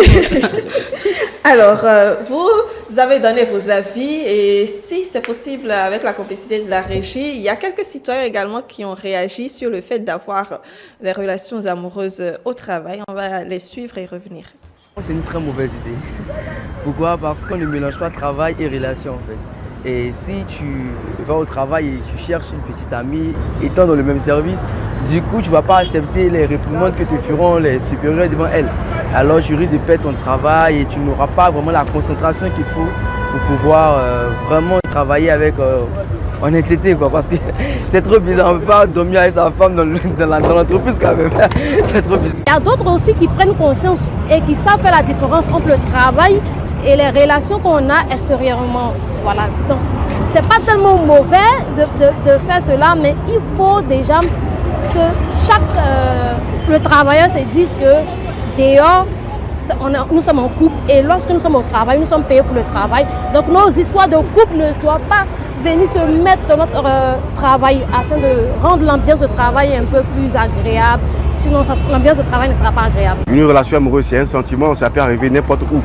Alors, vous avez donné vos avis et si c'est possible, avec la complicité de la régie, il y a quelques citoyens également qui ont réagi sur le fait d'avoir des relations amoureuses au travail. On va les suivre et revenir. C'est une très mauvaise idée. Pourquoi? Parce qu'on ne mélange pas travail et relation en fait. Et si tu vas au travail et tu cherches une petite amie étant dans le même service, du coup tu ne vas pas accepter les réprimandes que te feront les supérieurs devant elle. Alors tu risques de perdre ton travail et tu n'auras pas vraiment la concentration qu'il faut pour pouvoir vraiment travailler avec honnêteté quoi, parce que c'est trop bizarre, on ne peut pas dormir avec sa femme dans l'entreprise quand même. C'est trop bizarre. Il y a d'autres aussi qui prennent conscience et qui savent faire la différence entre le travail et les relations qu'on a extérieurement. Voilà, c'est pas tellement mauvais de faire cela, mais il faut déjà que le travailleur se dise que dehors, nous sommes en couple et lorsque nous sommes au travail, nous sommes payés pour le travail. Donc nos histoires de couple ne doivent pas venir se mettre dans notre travail afin de rendre l'ambiance de travail un peu plus agréable. Sinon, l'ambiance de travail ne sera pas agréable. Une relation amoureuse, c'est un sentiment, ça peut arriver n'importe où.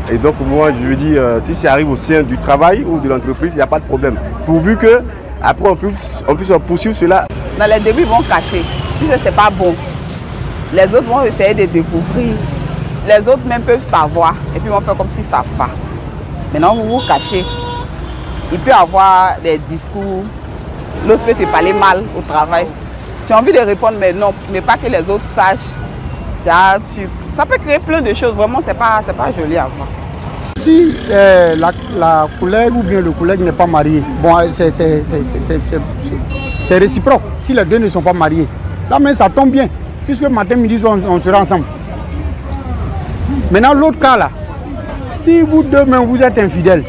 Et donc moi je dis, si ça arrive au sein du travail ou de l'entreprise, il n'y a pas de problème. Pourvu que après on puisse poursuivre cela. Dans les débuts, ils vont cacher, puisque ce n'est pas bon. Les autres vont essayer de découvrir. Les autres même peuvent savoir et puis vont faire comme s'ils ne savent pas. Maintenant vous vous cachez. Il peut y avoir des discours, l'autre peut te parler mal au travail. Tu as envie de répondre mais non, mais pas que les autres sachent. Ça peut créer plein de choses, vraiment c'est pas joli à voir. Si la collègue ou bien le collègue n'est pas marié, bon, c'est réciproque. Si les deux ne sont pas mariés, là mais ça tombe bien, puisque matin, midi, on sera ensemble. Maintenant l'autre cas là, si vous deux même vous êtes infidèles,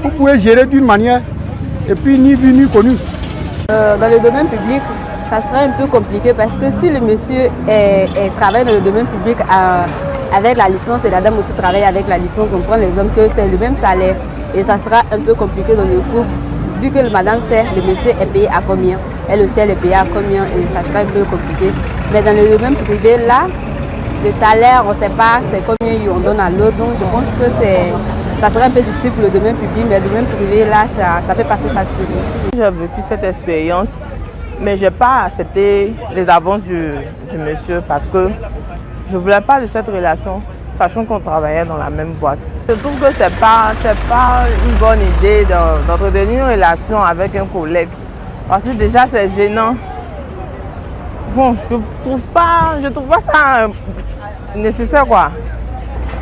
vous pouvez gérer d'une manière et puis ni vu ni connu. Dans le domaine public, ça serait un peu compliqué parce que si le monsieur travaille dans le domaine public avec la licence et la dame aussi travaille avec la licence, on prend l'exemple que c'est le même salaire et ça sera un peu compliqué dans le couple vu que le madame sait le monsieur est payé à combien, elle aussi elle est payée à combien et ça sera un peu compliqué. Mais dans le domaine privé là, le salaire on ne sait pas c'est combien on donne à l'autre, donc je pense que ça serait un peu difficile pour le domaine public, mais le domaine privé là ça peut passer facilement. J'ai vécu cette expérience, mais je n'ai pas accepté les avances du monsieur parce que je ne voulais pas de cette relation, sachant qu'on travaillait dans la même boîte. Je trouve que ce n'est pas une bonne idée d'entretenir une relation avec un collègue. Parce que déjà, c'est gênant. Bon, je trouve pas ça nécessaire, quoi.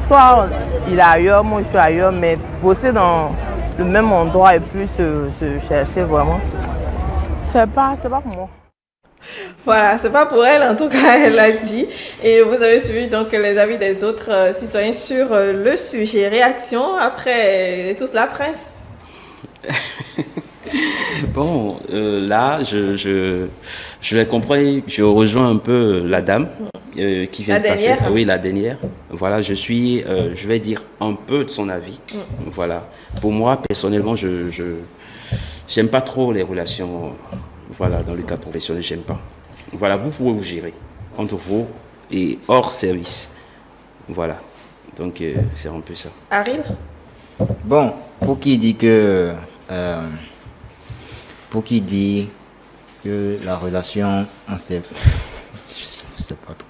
Soit il est ailleurs, moi je suis ailleurs, mais bosser dans le même endroit et puis se chercher vraiment, c'est pas pour moi. Voilà, c'est pas pour elle, en tout cas, elle l'a dit. Et vous avez suivi donc les avis des autres citoyens sur le sujet. Réaction après tout cela, Prince? Bon, là, je l'ai compris, je rejoins un peu la dame qui vient de passer. Oui, la dernière. Voilà, je vais dire un peu de son avis. Voilà. Pour moi, personnellement, j'aime pas trop les relations. Voilà, dans le cadre professionnel, j'aime pas. Voilà, vous pouvez vous gérer entre vous et hors service. Voilà, donc c'est un peu ça. Ariel? Bon, pour qui dit que la relation, on sait, je sais pas trop.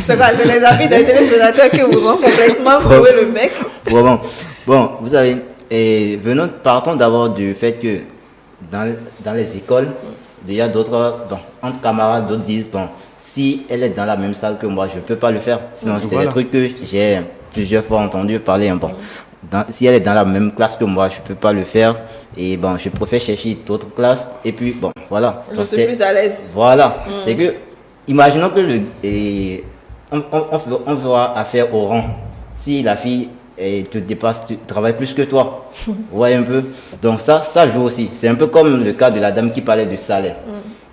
C'est quoi, c'est les avis des téléspectateurs qui vous ont complètement foué le bec? Bon, vous savez, partons d'abord du fait que dans les écoles, déjà d'autres, entre camarades, d'autres disent, si elle est dans la même salle que moi, je ne peux pas le faire. Sinon, c'est des trucs que j'ai plusieurs fois entendu parler. Si elle est dans la même classe que moi, je ne peux pas le faire. Et je préfère chercher d'autres classes. Et puis, voilà. Je suis plus à l'aise. Voilà. C'est que, imaginons que on fera affaire au rang. Si la fille te dépasse, tu travailles plus que toi. Ouais, un peu. Donc ça joue aussi. C'est un peu comme le cas de la dame qui parlait du salaire.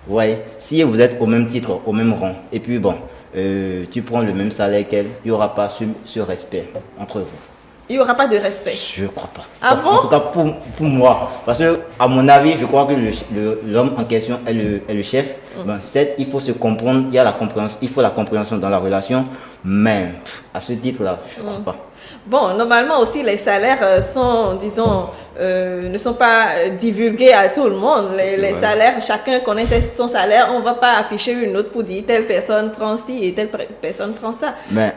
Ouais. Si vous êtes au même titre, au même rang, et puis tu prends le même salaire qu'elle, il n'y aura pas ce respect entre vous. Il n'y aura pas de respect? Je ne crois pas. Ah bon? En tout cas, pour moi. Parce que, à mon avis, je crois que l'homme en question est le chef. Certes, il faut se comprendre, il faut la compréhension dans la relation, mais à ce titre-là, je ne crois pas. Bon, normalement aussi, les salaires sont, disons, ne sont pas divulgués à tout le monde. Les salaires, chacun connaît son salaire. On ne va pas afficher une note pour dire telle personne prend ci et telle personne prend ça. Mais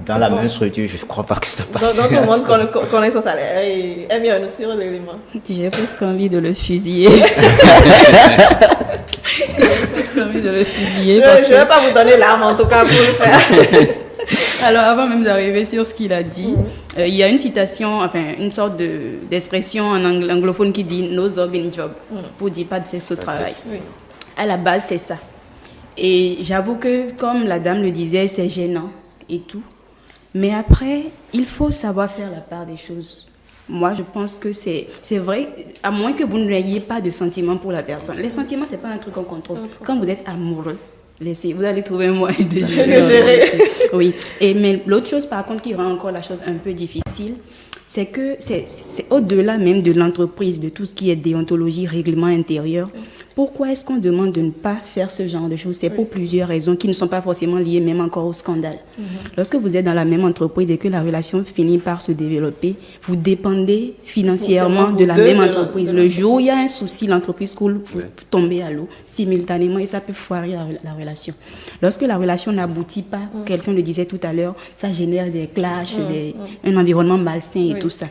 dans la même structure, je ne crois pas que ça passe. Donc tout le monde connaît son salaire et est bien sur l'élément. J'ai presque envie de le fusiller. Je ne vais pas vous donner l'arme en tout cas pour le faire. Alors avant même d'arriver sur ce qu'il a dit, il y a une citation, une sorte d'expression en anglophone qui dit « no job in job » pour dire pas de sexe au travail. Oui. À la base, c'est ça. Et j'avoue que, comme la dame le disait, c'est gênant et tout. Mais après, il faut savoir faire la part des choses. Moi, je pense que c'est vrai, à moins que vous n'ayez pas de sentiments pour la personne. Les sentiments, ce n'est pas un truc qu'on contrôle. Quand vous êtes amoureux, vous allez trouver un moyen de gérer. Oui. Mais l'autre chose, par contre, qui rend encore la chose un peu difficile, c'est que c'est au-delà même de l'entreprise, de tout ce qui est déontologie, règlement intérieur. Pourquoi est-ce qu'on demande de ne pas faire ce genre de choses? C'est pour plusieurs raisons qui ne sont pas forcément liées même encore au scandale. Lorsque vous êtes dans la même entreprise et que la relation finit par se développer, vous dépendez financièrement de la même entreprise. Le jour où il y a un souci, l'entreprise coule, vous tombez à l'eau simultanément et ça peut foirer la relation. Lorsque la relation n'aboutit pas, quelqu'un le disait tout à l'heure, ça génère des clashs, un environnement malsain et tout ça.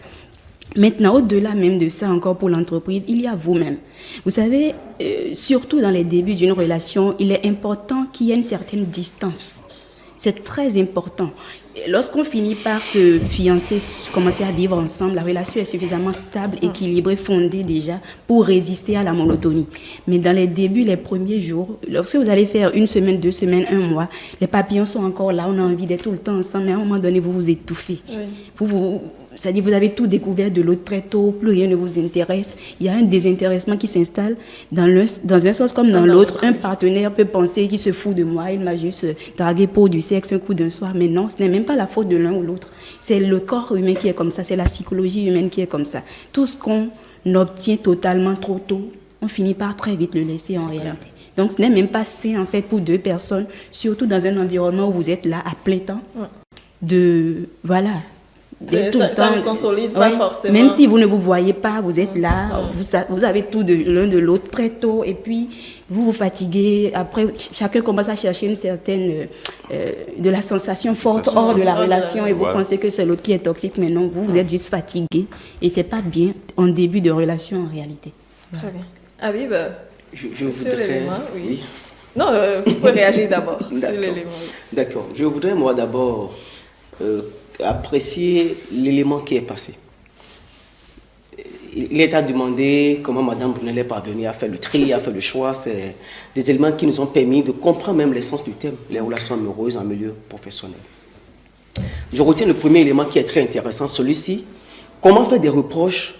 Maintenant, au-delà même de ça, encore pour l'entreprise, il y a vous-même. Vous savez, surtout dans les débuts d'une relation, il est important qu'il y ait une certaine distance. C'est très important. Lorsqu'on finit par se fiancer, commencer à vivre ensemble, la relation est suffisamment stable, équilibrée, fondée déjà pour résister à la monotonie. Mais dans les débuts, les premiers jours, lorsque vous allez faire 1 semaine, 2 semaines, 1 mois, les papillons sont encore là, on a envie d'être tout le temps ensemble, mais à un moment donné, vous vous étouffez. c'est-à-dire vous avez tout découvert de l'autre très tôt, plus rien ne vous intéresse. Il y a un désintéressement qui s'installe dans un sens comme dans l'autre. Un partenaire peut penser qu'il se fout de moi, il m'a juste dragué pour du sexe un coup d'un soir. Mais non, ce n'est même pas la faute de l'un ou l'autre. C'est le corps humain qui est comme ça, c'est la psychologie humaine qui est comme ça. Tout ce qu'on obtient totalement trop tôt, on finit par très vite le laisser en réalité. Donc ce n'est même pas sain en fait pour deux personnes, surtout dans un environnement où vous êtes là à plein temps. Voilà. Ça ne consolide pas forcément. Même si vous ne vous voyez pas, vous êtes là, vous avez tout de l'un de l'autre très tôt et puis vous vous fatiguez. Après, chacun commence à chercher une certaine de la sensation forte hors de la relation et vous pensez que c'est l'autre qui est toxique, mais non, vous êtes juste fatigué et c'est pas bien en début de relation en réalité. Très bien. Habib, je sur voudrais... l'élément, oui. Non, vous pouvez réagir d'abord sur l'élément. D'accord. Je voudrais moi d'abord apprécier l'élément qui est passé. Il est à demander comment Mme Brunel est parvenue à faire le tri, à faire le choix. C'est des éléments qui nous ont permis de comprendre même l'essence du thème, les relations amoureuses en milieu professionnel. Je retiens le premier élément qui est très intéressant, celui-ci. Comment faire des reproches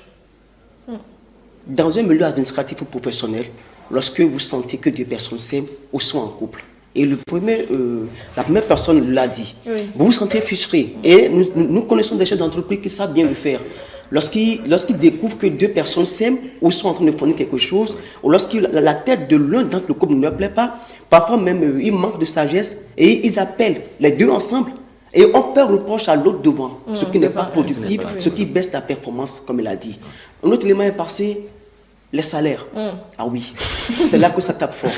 dans un milieu administratif ou professionnel lorsque vous sentez que deux personnes s'aiment ou sont en couple. Et la première personne l'a dit. Oui. Vous vous sentez frustré. Et nous connaissons des chefs d'entreprise qui savent bien le faire. Lorsqu'ils découvrent que deux personnes s'aiment ou sont en train de fournir quelque chose, ou lorsque la tête de l'un d'entre le couple ne leur plaît pas, parfois même ils manquent de sagesse et ils appellent les deux ensemble et on fait reproche à l'autre devant, ce qui n'est pas productif, ce qui baisse la performance, comme il a dit. Un autre élément est passé, les salaires. Ah oui, c'est là que ça tape fort.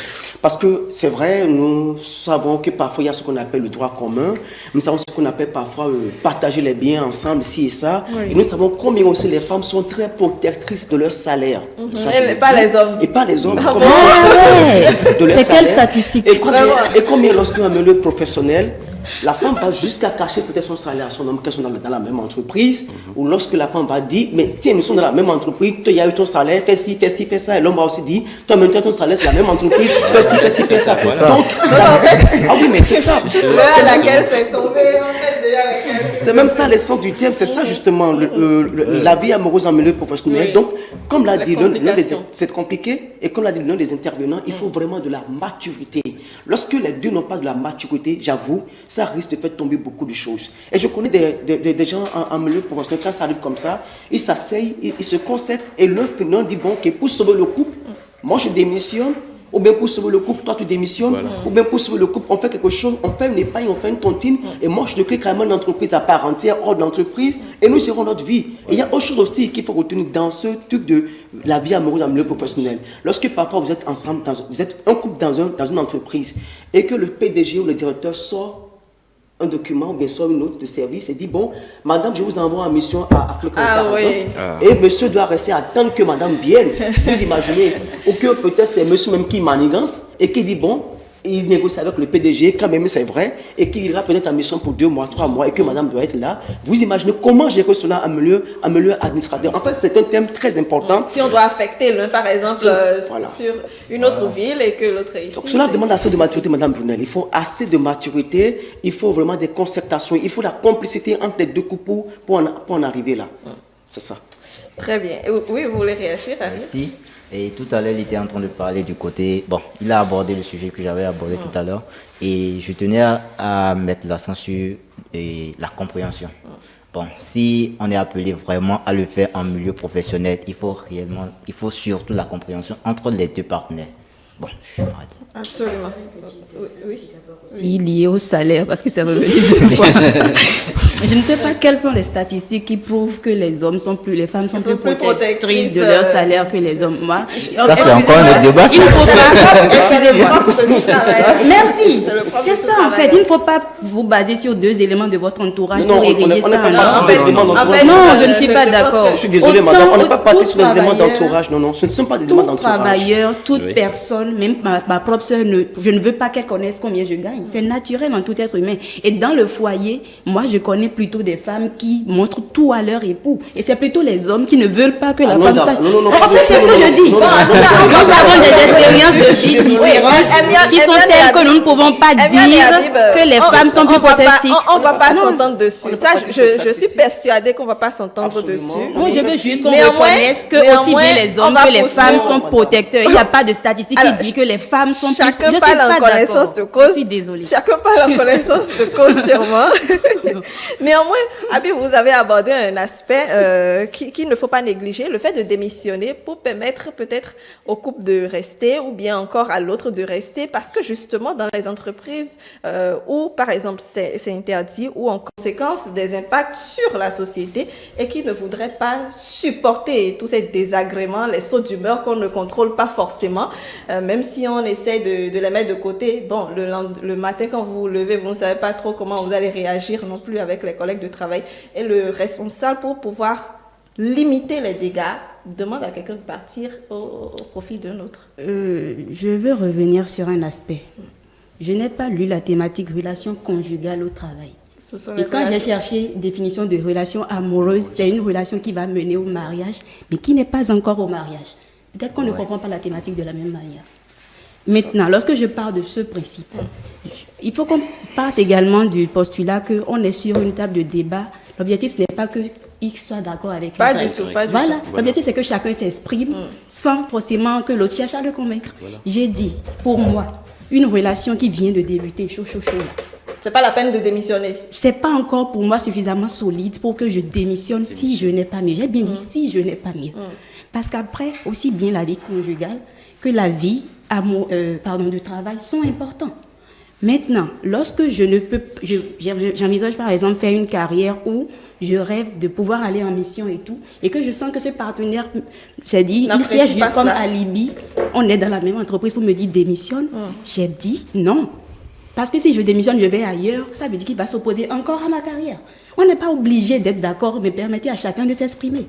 Parce que c'est vrai, nous savons que parfois il y a ce qu'on appelle le droit commun, nous savons ce qu'on appelle parfois partager les biens ensemble, ci et ça. Oui. Et nous savons combien aussi les femmes sont très protectrices de leur salaire. Et pas les hommes. Et pas les hommes. C'est quelle statistique? Et combien lorsqu'on a un milieu professionnel, la femme va jusqu'à cacher peut-être son salaire à son homme qu'elles sont dans la même entreprise, ou lorsque la femme va dire, mais tiens, nous sommes dans la même entreprise, toi, il y a eu ton salaire, fais ci, fais ci, fais ça, et l'homme va aussi dire, toi, maintenant, ton salaire, c'est la même entreprise, fais ci, fais ci, fais ça. Donc, ah oui, mais c'est ça. C'est laquelle c'est tombé, en fait, déjà avec elle. C'est même ça l'essence du thème, c'est ça justement, la vie amoureuse en milieu professionnel. Oui. Donc, comme l'a dit c'est compliqué, et comme l'a dit l'un des intervenants, il faut vraiment de la maturité. Lorsque les deux n'ont pas de la maturité, j'avoue, ça risque de faire tomber beaucoup de choses. Et je connais des gens en milieu professionnel, quand ça arrive comme ça, ils s'asseyent, ils se concertent, et l'un dit, bon, ok, pour sauver le couple, moi je démissionne, ou bien pour sauver le couple, toi tu démissionnes, ou bien pour sauver le couple, on fait quelque chose, on fait une épargne, on fait une tontine, et moi je te crée carrément une entreprise à part entière, hors de l'entreprise, et nous gérons notre vie. Et il y a autre chose aussi qu'il faut retenir dans ce truc de la vie amoureuse dans le milieu professionnel. Lorsque parfois vous êtes ensemble, vous êtes un couple dans une entreprise, et que le PDG ou le directeur sort un document ou bien sort une note de service et dit, bon, madame, je vous envoie en mission à Clé par exemple, et monsieur doit rester attendre que madame vienne. Vous imaginez, ou que peut-être c'est monsieur même qui manigance et qui dit, bon, il négocie avec le PDG, quand même c'est vrai, et qu'il ira peut-être en mission pour 2 mois, 3 mois, et que madame doit être là. Vous imaginez comment gérer cela en milieu administratif. En fait, c'est un thème très important. Si on doit affecter l'un, par exemple, sur une autre ville et que l'autre est ici. Donc cela demande assez de maturité, madame Brunel. Il faut assez de maturité, il faut vraiment des concertations, il faut la complicité entre les deux couples pour en arriver là. C'est ça. Très bien. Oui, vous voulez réagir, Harry? Merci. Et tout à l'heure, il était en train de parler du côté... Bon, il a abordé le sujet que j'avais abordé tout à l'heure. Et je tenais à mettre l'accent sur la compréhension. Bon, si on est appelé vraiment à le faire en milieu professionnel, il faut surtout la compréhension entre les deux partenaires. Bon, je m'arrête. Absolument. Oui. Si lié au salaire, parce que c'est revenu deux fois. Je ne sais pas quelles sont les statistiques qui prouvent que les femmes sont plus protectrices de leur salaire que les hommes. Moi, ça, c'est encore un débat. Il ne faut pas. Excusez-moi. Merci. C'est ça, en fait. Il ne faut pas vous baser sur 2 éléments de votre entourage pour ériger ça. Non, je ne suis pas d'accord. Je suis désolé, madame. On n'est pas parti sur les éléments d'entourage. Non, ce ne sont pas des éléments d'entourage. Tout travailleur, toute personne, même ma propre soeur, je ne veux pas qu'elle connaisse combien je gagne. C'est naturel en tout être humain. Et dans le foyer, moi, je connais connais plutôt des femmes qui montrent tout à leur époux. Et c'est plutôt les hommes qui ne veulent pas que la femme sache. En fait, c'est ce que je dis. Nous avons des expériences de vie différentes qui sont telles que nous ne pouvons pas dire que les femmes sont plus protestives. On ne va pas s'entendre dessus. Ça, je suis persuadée qu'on ne va pas s'entendre dessus. Moi, je veux juste qu'on reconnaisse que aussi bien les hommes que les femmes sont protecteurs. Il n'y a pas de statistique qui dit que les femmes sont plus... Chacun parle en connaissance de cause. Je suis désolée. Chacun parle en connaissance de cause, sûrement. Néanmoins, Abi, vous avez abordé un aspect qu'il ne faut pas négliger, le fait de démissionner pour permettre peut-être au couple de rester ou bien encore à l'autre de rester, parce que justement, dans les entreprises où, par exemple, c'est interdit ou en conséquence des impacts sur la société et qui ne voudraient pas supporter tous ces désagréments, les sauts d'humeur qu'on ne contrôle pas forcément, même si on essaie de les mettre de côté. Bon, le matin, quand vous vous levez, vous ne savez pas trop comment vous allez réagir non plus avec les collègues de travail. Et le responsable, pour pouvoir limiter les dégâts, demande à quelqu'un de partir au profit d'un autre. Je veux revenir sur un aspect. Je n'ai pas lu la thématique relation conjugale au travail. Et quand j'ai cherché définition de relation amoureuse, c'est une relation qui va mener au mariage, mais qui n'est pas encore au mariage. Peut-être qu'on ne comprend pas la thématique de la même manière. Maintenant, lorsque je parle de ce principe, il faut qu'on parte également du postulat qu'on est sur une table de débat. L'objectif, ce n'est pas que X soit d'accord avec pas du tout, pas du tout. Voilà, l'objectif, c'est que chacun s'exprime sans forcément que l'autre cherche à le convaincre. Voilà. J'ai dit, pour moi, une relation qui vient de débuter, chaud, là. C'est pas la peine de démissionner. C'est pas encore pour moi suffisamment solide pour que je démissionne si je n'ai pas mieux. J'ai bien dit si je n'ai pas mieux. Parce qu'après, aussi bien la vie conjugale que la vie du travail sont importants. Maintenant, lorsque je ne peux, j'envisage par exemple faire une carrière où je rêve de pouvoir aller en mission et tout, et que je sens que ce partenaire, j'ai dit, il siège juste comme alibi, on est dans la même entreprise pour me dire démissionne. J'ai dit non. Parce que si je démissionne, je vais ailleurs, ça veut dire qu'il va s'opposer encore à ma carrière. On n'est pas obligé d'être d'accord, mais permettez à chacun de s'exprimer.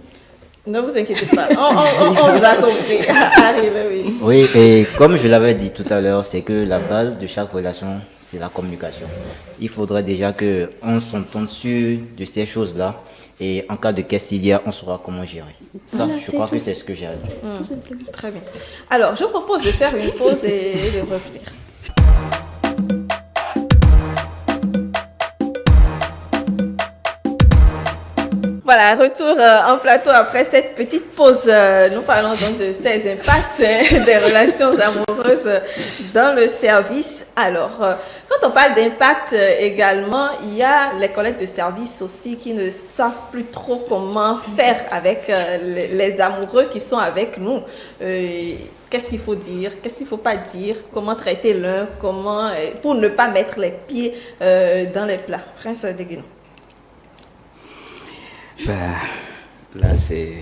Ne vous inquiétez pas, on vous a compris. Arrive, oui. Oui, et comme je l'avais dit tout à l'heure, c'est que la base de chaque relation, c'est la communication. Il faudrait déjà qu'on s'entende sur de ces choses-là, et en cas de casse il y a, on saura comment gérer. Ça, voilà, je crois que c'est ce que j'ai à dire. Très bien. Alors, je propose de faire une pause et de revenir. Voilà, retour en plateau après cette petite pause. Nous parlons donc de ces impacts des relations amoureuses dans le service. Alors, quand on parle d'impact également, il y a les collègues de service aussi qui ne savent plus trop comment faire avec les amoureux qui sont avec nous. Qu'est-ce qu'il faut dire, qu'est-ce qu'il ne faut pas dire, comment traiter l'un, pour ne pas mettre les pieds dans les plats. Prince Deguinon. Ben, là, c'est...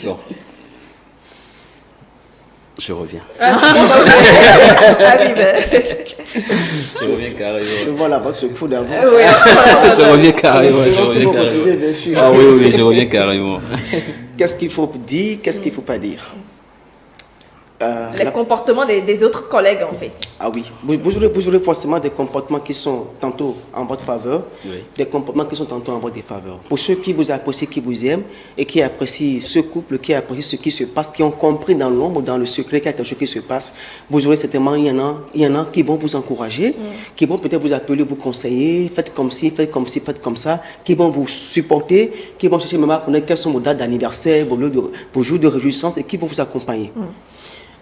Bon. Je reviens. Je reviens carrément. Je vois là-bas ce coup d'avant. Je reviens carrément. Ah oui, je reviens carrément. Qu'est-ce qu'il faut dire, qu'est-ce qu'il ne faut pas dire? Les comportements des autres collègues, en fait. Ah oui, vous aurez forcément des comportements qui sont tantôt en votre faveur, des comportements qui sont tantôt en votre défaveur. Pour ceux qui vous apprécient, qui vous aiment et qui apprécient ce couple, qui apprécient ce qui se passe, qui ont compris dans l'ombre, dans le secret quelque chose qui se passe, vous aurez certainement, il y en a qui vont vous encourager, qui vont peut-être vous appeler, vous conseiller, faites comme ci, faites comme ci, faites comme ça, qui vont vous supporter, qui vont chercher même à connaître quelles sont vos dates d'anniversaire, vos jours de réjouissance et qui vont vous accompagner.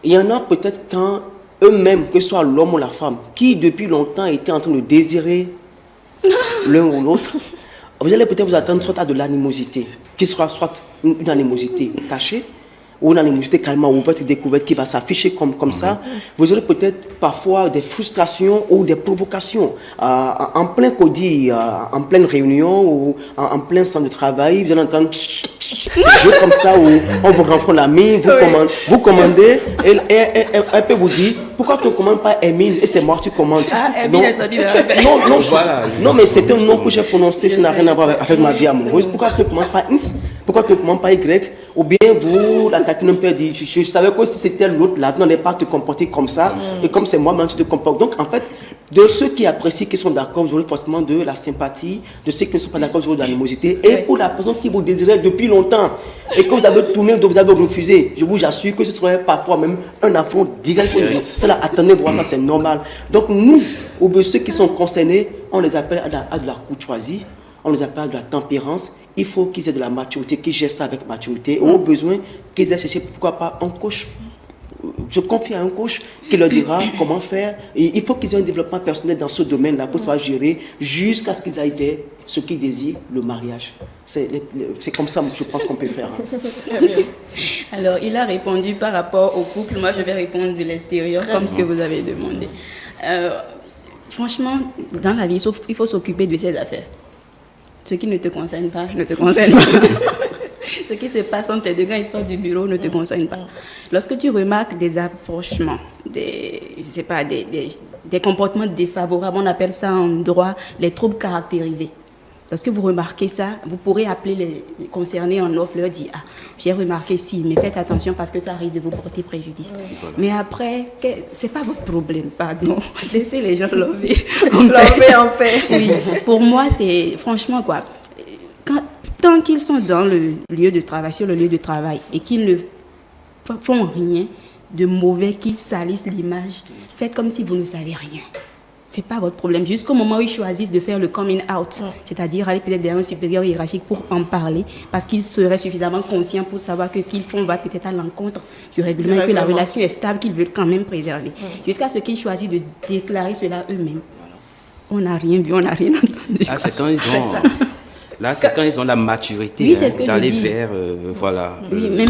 Il y en a peut-être quand eux-mêmes, que ce soit l'homme ou la femme, qui depuis longtemps étaient en train de désirer l'un ou l'autre, vous allez peut-être vous attendre soit à de l'animosité, qui sera soit une animosité cachée, ou une animosité carrément ouverte et découverte qui va s'afficher comme ça. Vous aurez peut-être parfois des frustrations ou des provocations. En plein codis, en pleine réunion ou en plein centre de travail, vous allez entendre jeu comme ça où on vous renfronce la mine, vous commandez et elle peut vous dire pourquoi tu ne commandes pas Emine et c'est moi que tu commandes. Non, mais c'est un nom que j'ai prononcé, ça n'a rien à voir avec ma vie amoureuse. Pourquoi tu ne commences pas X? Pourquoi tu ne commandes pas Y? Ou bien vous, l'attaquer un peu, dit, je savais que si c'était l'autre là, tu n'allais pas te comporter comme ça. Et comme c'est moi, maintenant tu te comportes. Donc en fait, De ceux qui apprécient, qui sont d'accord, vous aurez forcément de la sympathie. De ceux qui ne sont pas d'accord, vous aurez de l'animosité. Et pour la personne qui vous désirait depuis longtemps et que vous avez tourné, vous avez refusé, je vous assure que ce serait parfois même un affront direct. Cela, attendez voir, ça c'est normal. Donc nous, ceux qui sont concernés, on les appelle à de la courtoisie, on les appelle à de la tempérance. Il faut qu'ils aient de la maturité, qu'ils gèrent ça avec maturité. Au besoin, qu'ils aient cherché, pourquoi pas, un coach. Je confie à un coach qui leur dira comment faire. Et il faut qu'ils aient un développement personnel dans ce domaine-là pour savoir gérer jusqu'à ce qu'ils aillent vers ce qu'ils désirent, le mariage. C'est comme ça, je pense qu'on peut faire. Alors, il a répondu par rapport au couple. Moi, je vais répondre de l'extérieur, comme ce que vous avez demandé. Franchement, dans la vie, il faut s'occuper de ses affaires. Ce qui ne te concerne pas, ne te concerne pas. Ce qui se passe entre tes deux quand ils sortent du bureau ne te concerne pas. Lorsque tu remarques des approchements, des comportements défavorables, on appelle ça en droit les troubles caractérisés. Lorsque vous remarquez ça, vous pourrez appeler les concernés en off, leur dire « Ah, j'ai remarqué si, mais faites attention parce que ça risque de vous porter préjudice. Voilà. » Mais après, c'est pas votre problème, pardon. Laissez les gens l'enlever en paix. Oui, pour moi, c'est franchement quoi. Tant qu'ils sont dans le lieu de travail, sur le lieu de travail, et qu'ils ne font rien de mauvais, qu'ils salissent l'image, faites comme si vous ne savez rien. C'est pas votre problème. Jusqu'au moment où ils choisissent de faire le coming out, c'est-à-dire aller peut-être derrière un supérieur hiérarchique pour en parler, parce qu'ils seraient suffisamment conscients pour savoir que ce qu'ils font va peut-être à l'encontre du règlement, et que la relation est stable, qu'ils veulent quand même préserver. Jusqu'à ce qu'ils choisissent de déclarer cela eux-mêmes. On n'a rien vu, on n'a rien entendu. Ah, c'est quand ils ont... Là, c'est quand ils ont la maturité, oui, c'est ce que d'aller je dis. vers, voilà. Oui, mais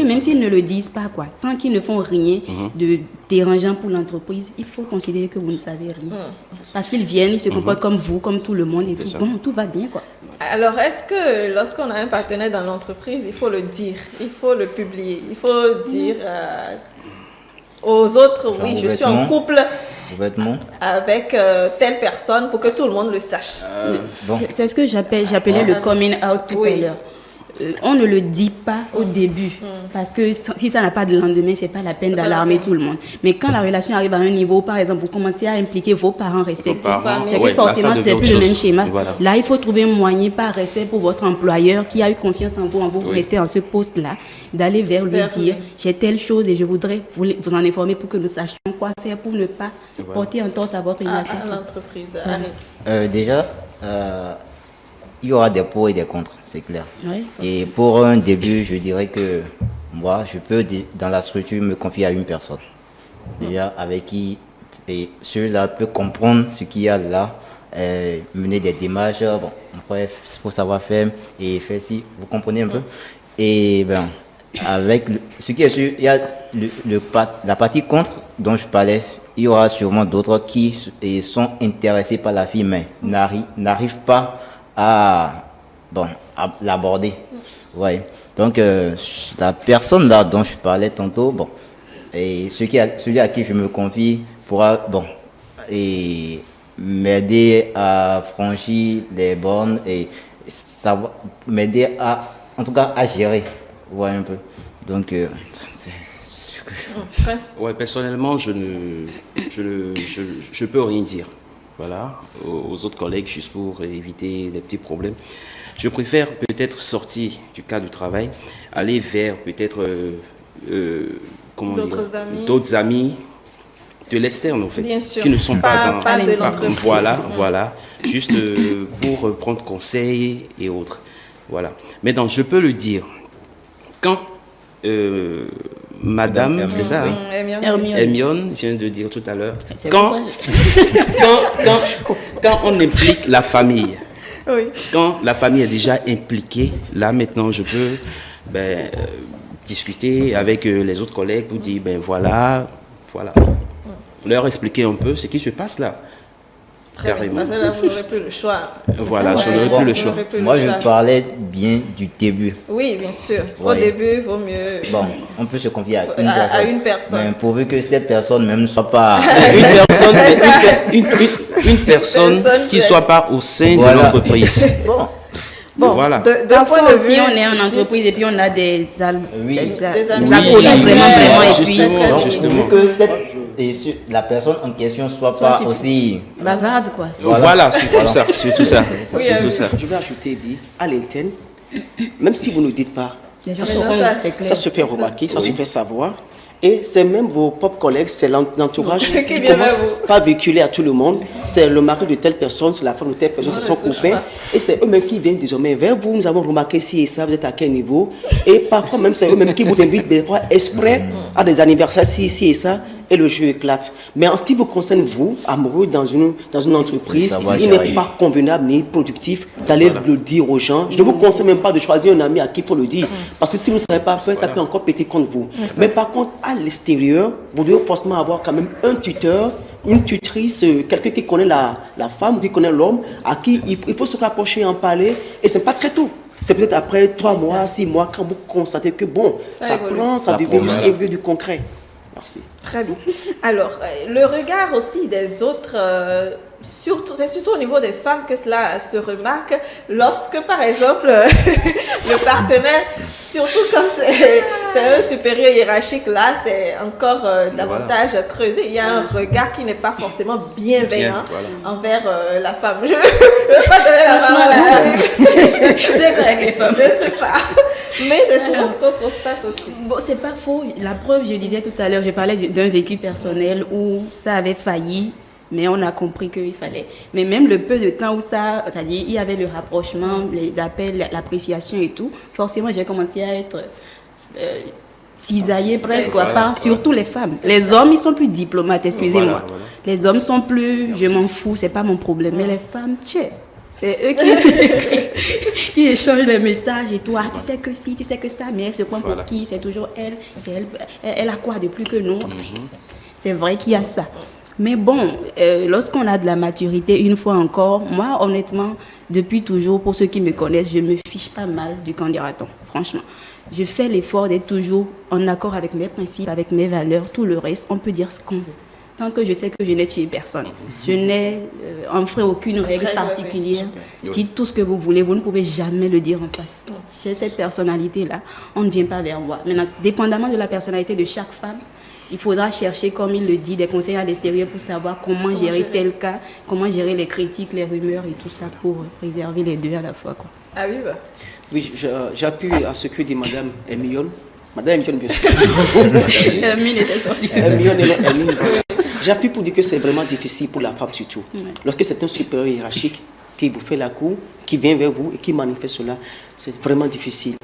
même s'ils ne le disent pas, quoi, tant qu'ils ne font rien de dérangeant pour l'entreprise, il faut considérer que vous ne savez rien. Parce qu'ils viennent, ils se comportent comme vous, comme tout le monde et tout. Bon, tout va bien, quoi. Alors, est-ce que lorsqu'on a un partenaire dans l'entreprise, il faut le dire, il faut le publier, il faut dire aux autres, oui, je suis en couple avec telle personne pour que tout le monde le sache. C'est ce que j'appelais le coming out tout à l'heure. On ne le dit pas au début, parce que si ça n'a pas de lendemain, c'est pas la peine d'alarmer tout le monde. Mais quand la relation arrive à un niveau, par exemple, vous commencez à impliquer vos parents respectifs, forcément c'est plus le même schéma. Voilà. Là, il faut trouver un moyen, par respect pour votre employeur qui a eu confiance en vous mettez en ce poste-là, d'aller vers lui dire j'ai telle chose et je voudrais vous en informer pour que nous sachions quoi faire pour ne pas porter en torse à votre relation. À l'entreprise. Déjà, il y aura des pour et des contre, c'est clair. Oui, et pour un début, je dirais que moi, je peux, dans la structure, me confier à une personne. Déjà, avec qui celui-là peut comprendre ce qu'il y a là, mener des démarches, bon, bref, il faut savoir faire et faire si, vous comprenez un peu. Et ben, avec ce qui est sûr, il y a la partie contre dont je parlais. Il y aura sûrement d'autres qui sont intéressés par la fille, mais n'arrivent pas à l'aborder. Ouais. Donc, la personne là dont je parlais tantôt, bon, et celui à qui je me confie pourra, m'aider à franchir les bornes et m'aider en tout cas, à gérer. Ouais, un peu. Donc, c'est ce que je... Ouais, personnellement, je peux rien dire. Voilà, aux autres collègues, juste pour éviter des petits problèmes. Je préfère peut-être sortir du cadre du travail, aller vers peut-être d'autres amis de l'externe en fait, qui ne sont pas dans l'entreprise. Voilà, juste pour prendre conseil et autres. Voilà. Mais donc, je peux le dire, quand Madame, c'est ça, Hermione vient de dire tout à l'heure, quand on implique la famille, quand la famille est déjà impliquée, là maintenant je peux discuter avec les autres collègues pour dire, voilà, leur expliquer un peu ce qui se passe là. Carrément. Parce que là, vous n'aurez plus le choix. Voilà, je n'aurai plus le choix. Moi, je parlais bien du début. Oui, bien sûr. Au début, il vaut mieux... Bon, on peut se confier à une personne. Mais pourvu que cette personne même ne soit pas... une personne qui ne soit pas au sein de l'entreprise. Bon, voilà. D'un point de vue, on est en entreprise et puis on a des acolytes vraiment, et puis... Justement. la personne en question soit pas aussi bavarde, quoi. Voilà, surtout ça. Je vais ajouter, à l'interne, même si vous ne dites pas, ça se fait remarquer, ça se fait savoir. Et c'est même vos propres collègues, c'est l'entourage qui commence pas à véhiculer à tout le monde. C'est le mari de telle personne, c'est la femme de telle personne, c'est son copain. Et c'est eux-mêmes qui viennent désormais vers vous. Nous avons remarqué ci et ça, vous êtes à quel niveau. Et parfois même, c'est eux-mêmes qui vous invitent des fois exprès à des anniversaires ci et ça. Et le jeu éclate. Mais en ce qui vous concerne, vous, amoureux dans une entreprise, il n'est pas convenable ni productif d'aller le dire aux gens. Je ne vous conseille même pas de choisir un ami à qui il faut le dire. Parce que si vous ne savez pas faire, ça peut encore péter contre vous. Mais par contre, à l'extérieur, vous devez forcément avoir quand même un tuteur, une tutrice, quelqu'un qui connaît la femme, qui connaît l'homme, à qui il faut se rapprocher, en parler. Et ce n'est pas très tôt. C'est peut-être après 3 mois, 6 mois, quand vous constatez que bon, ça prend, ça devient du sérieux, du concret. Merci. Très bien. Alors, le regard aussi des autres, c'est surtout au niveau des femmes que cela se remarque lorsque, par exemple, le partenaire, surtout quand c'est un supérieur hiérarchique, là, c'est encore davantage creusé. Il y a un regard qui n'est pas forcément bienveillant envers la femme. Je ne veux pas donner la main à la c'est correct les femmes. Je ne sais pas. Mais c'est souvent ce qu'on constate aussi. Bon, c'est pas faux. La preuve, je disais tout à l'heure, je parlais d'un vécu personnel où ça avait failli, mais on a compris qu'il fallait. Mais même le peu de temps où c'est-à-dire il y avait le rapprochement, les appels, l'appréciation et tout, forcément j'ai commencé à être cisaillée presque, surtout les femmes. Les hommes, ils sont plus diplomates, excusez-moi. Voilà. Les hommes sont plus, je m'en fous, c'est pas mon problème. Mais les femmes, c'est eux qui échangent les messages et tout. Ah, tu sais que si, tu sais que ça, mais elle se prend pour qui? C'est toujours elle. Elle a quoi de plus que nous? C'est vrai qu'il y a ça. Mais bon, lorsqu'on a de la maturité, une fois encore, moi, honnêtement, depuis toujours, pour ceux qui me connaissent, je me fiche pas mal du candidaton, franchement. Je fais l'effort d'être toujours en accord avec mes principes, avec mes valeurs, tout le reste, on peut dire ce qu'on veut. Tant que je sais que je n'ai tué personne. Je n'ai enfreint aucune règle particulière. Dites tout ce que vous voulez, vous ne pouvez jamais le dire en face. J'ai cette personnalité-là, on ne vient pas vers moi. Maintenant, dépendamment de la personnalité de chaque femme, il faudra chercher, comme il le dit, des conseils à l'extérieur pour savoir comment gérer tel cas, comment gérer les critiques, les rumeurs et tout ça pour préserver les deux à la fois. Ah oui, Oui, j'appuie à ce que dit Madame Hermione. Madame Hermione, bien sûr. Hermine était sortie tout Hermine. J'appuie pour dire que c'est vraiment difficile pour la femme surtout. Lorsque c'est un supérieur hiérarchique qui vous fait la cour, qui vient vers vous et qui manifeste cela, c'est vraiment difficile.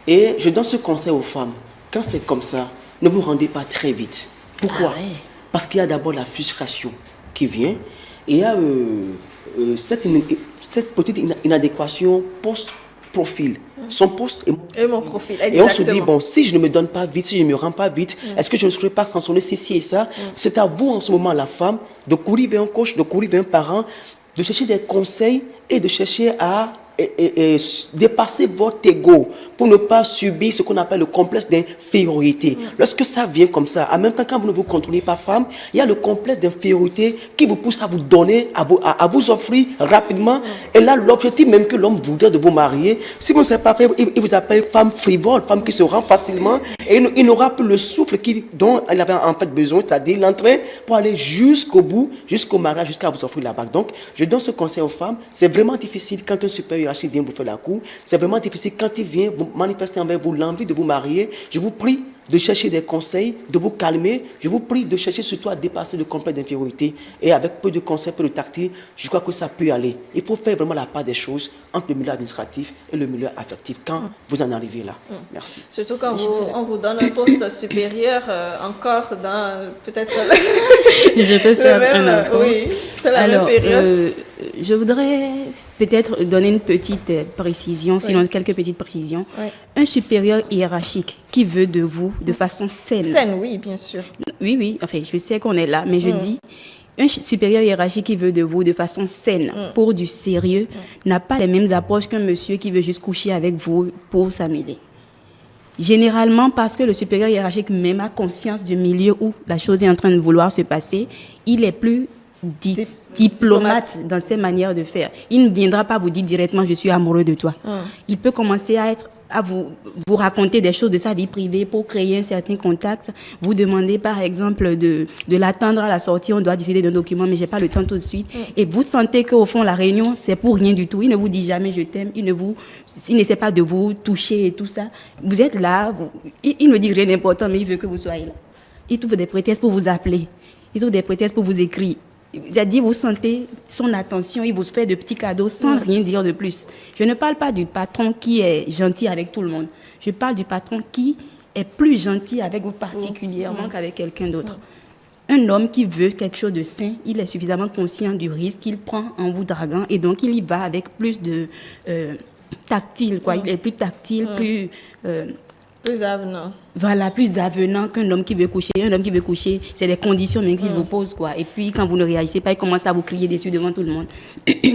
Et je donne ce conseil aux femmes. Quand c'est comme ça, ne vous rendez pas très vite. Pourquoi? Parce qu'il y a d'abord la frustration qui vient et il y a cette petite inadéquation post-profil. Son poste et mon profil. Exactement. Et on se dit, bon, si je ne me donne pas vite, si je ne me rends pas vite, est-ce que je ne serai pas sanctionné ci et ça? C'est à vous en ce moment, la femme, de courir vers un coach, de courir vers un parent, de chercher des conseils et de chercher à dépasser votre ego pour ne pas subir ce qu'on appelle le complexe d'infériorité. Lorsque ça vient comme ça, en même temps quand vous ne vous contrôlez pas femme, il y a le complexe d'infériorité qui vous pousse à vous donner, à vous offrir rapidement. Et là, l'objectif même que l'homme voudrait de vous marier, si vous ne savez pas faire, il vous appelle femme frivole, femme qui se rend facilement et il n'aura plus le souffle dont il avait en fait besoin, c'est-à-dire l'entrain pour aller jusqu'au bout, jusqu'au mariage, jusqu'à vous offrir la bague. Donc, je donne ce conseil aux femmes. C'est vraiment difficile quand un supérieur hiérarchique vient vous faire la cour. C'est vraiment difficile quand il vient vous manifester envers vous l'envie de vous marier. Je vous prie de chercher des conseils, de vous calmer. Je vous prie de chercher surtout à dépasser le complexe d'infériorité. Et avec peu de conseils, peu de tactique, je crois que ça peut aller. Il faut faire vraiment la part des choses entre le milieu administratif et le milieu affectif quand vous en arrivez là. Merci. Surtout quand on vous donne un poste supérieur, encore dans peut-être... Je peux faire un apport. Oui, c'est la même période. Je voudrais peut-être donner une petite précision, sinon quelques petites précisions. Oui. Un supérieur hiérarchique qui veut de vous de façon saine. Saine, oui, bien sûr. Oui, enfin, je sais qu'on est là, mais je dis, un supérieur hiérarchique qui veut de vous de façon saine, pour du sérieux, n'a pas les mêmes approches qu'un monsieur qui veut juste coucher avec vous pour s'amuser. Généralement, parce que le supérieur hiérarchique même a conscience du milieu où la chose est en train de vouloir se passer, il est plus diplomate dans ses manières de faire. Il ne viendra pas vous dire directement je suis amoureux de toi. Il peut commencer à à vous raconter des choses de sa vie privée pour créer un certain contact. Vous demandez par exemple de l'attendre à la sortie, on doit décider d'un document, mais j'ai pas le temps tout de suite. Et vous sentez qu'au fond, la réunion, c'est pour rien du tout. Il ne vous dit jamais je t'aime, il n'essaie pas de vous toucher et tout ça. Vous êtes là, il ne dit rien d'important, mais il veut que vous soyez là. Il trouve des prétextes pour vous appeler, il trouve des prétextes pour vous écrire. C'est-à-dire, vous sentez son attention, il vous fait de petits cadeaux sans rien dire de plus. Je ne parle pas du patron qui est gentil avec tout le monde. Je parle du patron qui est plus gentil avec vous particulièrement qu'avec quelqu'un d'autre. Un homme qui veut quelque chose de sain, il est suffisamment conscient du risque qu'il prend en vous draguant et donc il y va avec plus de tactile, quoi. Il est plus tactile, plus avenant. Voilà, plus avenant qu'un homme qui veut coucher. Un homme qui veut coucher, c'est les conditions même qu'il vous pose, quoi. Et puis, quand vous ne réagissez pas, il commence à vous crier dessus devant tout le monde.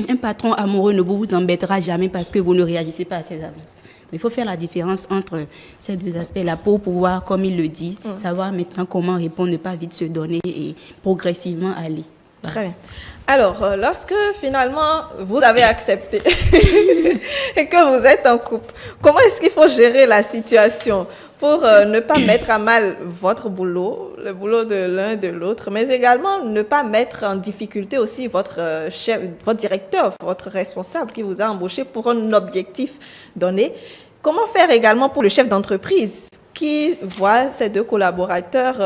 Un patron amoureux ne vous embêtera jamais parce que vous ne réagissez pas à ses avances. Mais il faut faire la différence entre ces deux aspects-là pour pouvoir, comme il le dit, savoir maintenant comment répondre, ne pas vite se donner et progressivement aller. Très bien. Alors, lorsque finalement vous avez accepté et que vous êtes en couple, comment est-ce qu'il faut gérer la situation pour ne pas mettre à mal votre boulot, le boulot de l'un et de l'autre, mais également ne pas mettre en difficulté aussi votre chef, votre directeur, votre responsable qui vous a embauché pour un objectif donné? Comment faire également pour le chef d'entreprise qui voit ses deux collaborateurs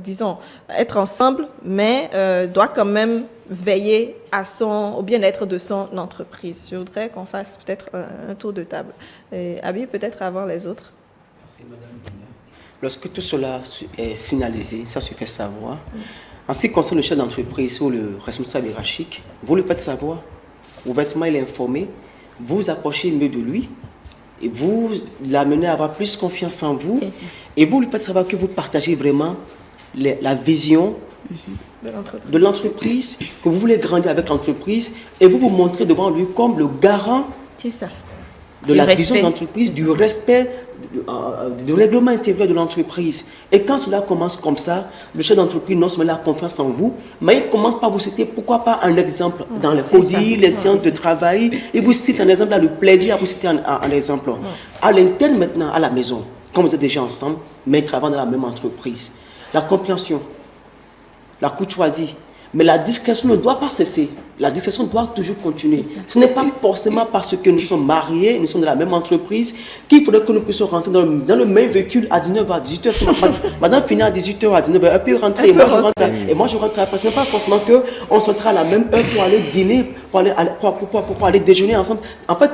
disons, être ensemble, mais doit quand même veiller au bien-être de son entreprise. Je voudrais qu'on fasse peut-être un tour de table. Abi, peut-être avant les autres. Merci, Madame. Lorsque tout cela est finalisé, ça se fait savoir. En ce qui concerne le chef d'entreprise ou le responsable hiérarchique, vous le faites savoir. Ouvertement, il est informé. Vous approchez mieux de lui. Et vous l'amenez à avoir plus confiance en vous. Et vous lui faites savoir que vous partagez vraiment la vision de l'entreprise, que vous voulez grandir avec l'entreprise, et vous vous montrez devant lui comme le garant de la vision de l'entreprise, du respect, du règlement intérieur de l'entreprise. Et quand cela commence comme ça, le chef d'entreprise non seulement a confiance en vous, mais il commence par vous citer, pourquoi pas un exemple dans les CODI, les séances de travail, et vous cite un exemple, là, le plaisir à vous citer un exemple. À l'interne maintenant, à la maison, comme vous êtes déjà ensemble, mais travaillant dans la même entreprise. La compréhension, la courtoisie, mais la discrétion ne doit pas cesser. La discrétion doit toujours continuer. Ce n'est pas forcément parce que nous sommes mariés, nous sommes dans la même entreprise, qu'il faudrait que nous puissions rentrer dans le même véhicule à 19h, à 18h. Madame finit à 18h, à 19h, elle peut rentrer, et moi je rentre après. Ce n'est pas forcément qu'on sortira à la même heure pour aller dîner, pour aller déjeuner ensemble. En fait,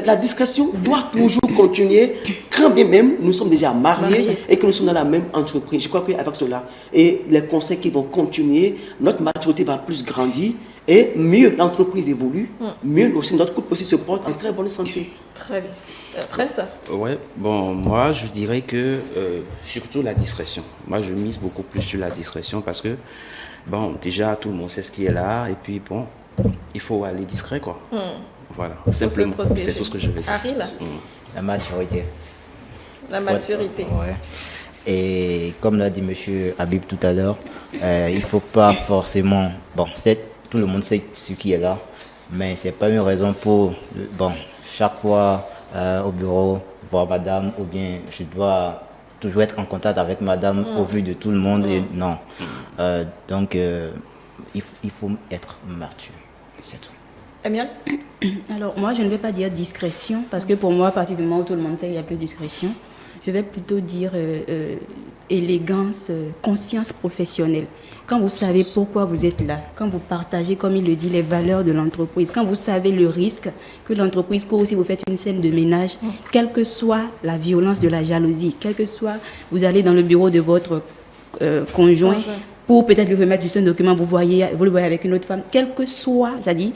la discrétion doit toujours continuer, quand bien même nous sommes déjà mariés et que nous sommes dans la même entreprise. Je crois qu'avec cela, et les conseils qui vont continuer, notre maturité va plus grandir et mieux l'entreprise évolue, mieux aussi notre couple aussi se porte en très bonne santé. Très bien. Après ça. Ouais, bon, moi je dirais que surtout la discrétion. Moi je mise beaucoup plus sur la discrétion parce que, bon, déjà tout le monde sait ce qui est là et puis bon, il faut aller discret quoi. Voilà, simplement, c'est tout ce que je vais dire. Harry, là. La maturité. La maturité. Ouais. Et comme l'a dit M. Habib tout à l'heure, il ne faut pas forcément... Bon, tout le monde sait ce qui est là, mais ce n'est pas une raison pour... Bon, chaque fois au bureau, voir madame, ou bien je dois toujours être en contact avec madame au vu de tout le monde. Et non. Donc, il faut être mature. C'est tout. Amiel? Alors, moi, je ne vais pas dire discrétion, parce que pour moi, à partir du moment où tout le monde sait qu'il y a plus de discrétion, je vais plutôt dire élégance, conscience professionnelle. Quand vous savez pourquoi vous êtes là, quand vous partagez, comme il le dit, les valeurs de l'entreprise, quand vous savez le risque que l'entreprise court si vous faites une scène de ménage, quelle que soit la violence de la jalousie, quel que soit, vous allez dans le bureau de votre conjoint, pour peut-être lui remettre juste un document, vous le voyez avec une autre femme, quel que soit, c'est-à-dire,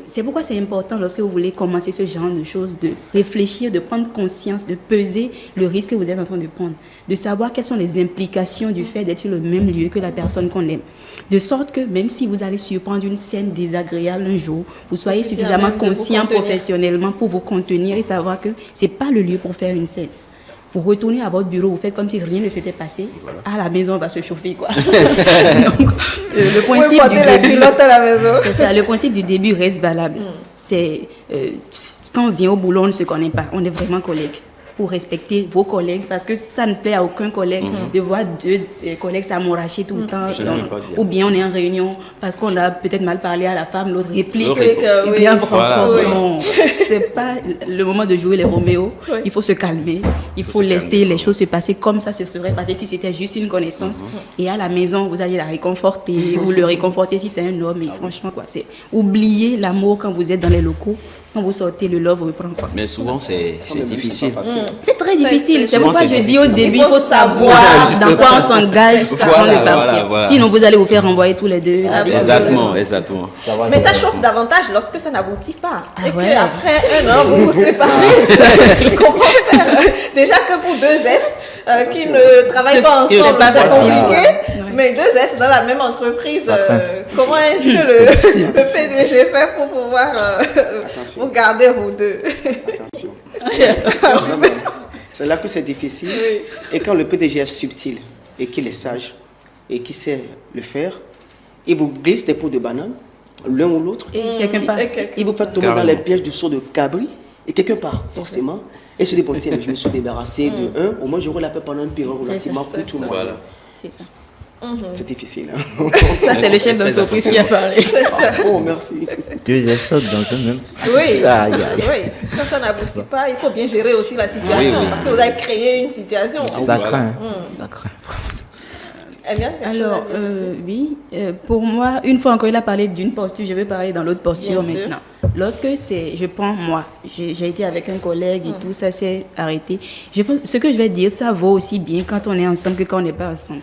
c'est pourquoi c'est important lorsque vous voulez commencer ce genre de choses, de réfléchir, de prendre conscience, de peser le risque que vous êtes en train de prendre, de savoir quelles sont les implications du fait d'être sur le même lieu que la personne qu'on aime. De sorte que même si vous allez surprendre une scène désagréable un jour, vous soyez suffisamment conscient professionnellement pour vous contenir et savoir que ce n'est pas le lieu pour faire une scène. Vous retournez à votre bureau, vous faites comme si rien ne s'était passé. À la maison, on va se chauffer, quoi. Donc, le principe du début, la culotte à la maison. C'est ça, le principe du début reste valable. C'est quand on vient au boulot, on ne se connaît pas. On est vraiment collègues. Pour respecter vos collègues, parce que ça ne plaît à aucun collègue de voir deux collègues s'amouracher tout le temps. Ou bien on est en réunion parce qu'on a peut-être mal parlé à la femme, l'autre réplique. Et bien, non, c'est pas le moment de jouer les Roméo. Il faut se calmer. Il faut laisser les choses se passer comme ça se serait passé si c'était juste une connaissance. Et à la maison, vous allez la réconforter ou le réconforter si c'est un homme. Et franchement, quoi, c'est oublier l'amour quand vous êtes dans les locaux. Quand vous sortez, le love reprend quoi. Mais souvent, c'est difficile. C'est très difficile. C'est pourquoi je dis au début, il faut savoir dans quoi on s'engage avant de partir. Voilà. Sinon, vous allez vous faire renvoyer tous les deux. Exactement. Mais ça chauffe davantage lorsque ça n'aboutit pas. Et qu'après un an, vous vous séparez. Comment faire? Déjà que pour deux S qui ne travaillent pas ensemble, c'est compliqué. Mais deux S dans la même entreprise, comment est-ce que le PDG fait pour pouvoir vous garder vous deux? C'est là que c'est difficile. Et quand le PDG est subtil et qu'il est sage et qu'il sait le faire, il vous glisse des pots de banane, l'un ou l'autre. Et quelque part. Il vous fait tomber dans les pièges du saut de cabri. Et quelque part, forcément. Et se dit, bon, tiens, je me suis débarrassé de un. Au moins, j'aurai la paix pendant une période relativement pour tout le monde. Voilà. C'est ça. C'est difficile. Hein. Ça, c'est le chef d'entreprise qui a parlé. Oh, merci. Deux essais dans un même. Oui. Quand ça n'aboutit pas, il faut bien gérer aussi la situation. Parce que vous avez créé une situation. Ça craint. Ça craint. Alors, oui, pour moi, une fois encore, il a parlé d'une posture, je vais parler dans l'autre posture maintenant. Lorsque je prends moi, j'ai été avec un collègue et tout, ça s'est arrêté. Je pense, ce que je vais dire, ça vaut aussi bien quand on est ensemble que quand on n'est pas ensemble.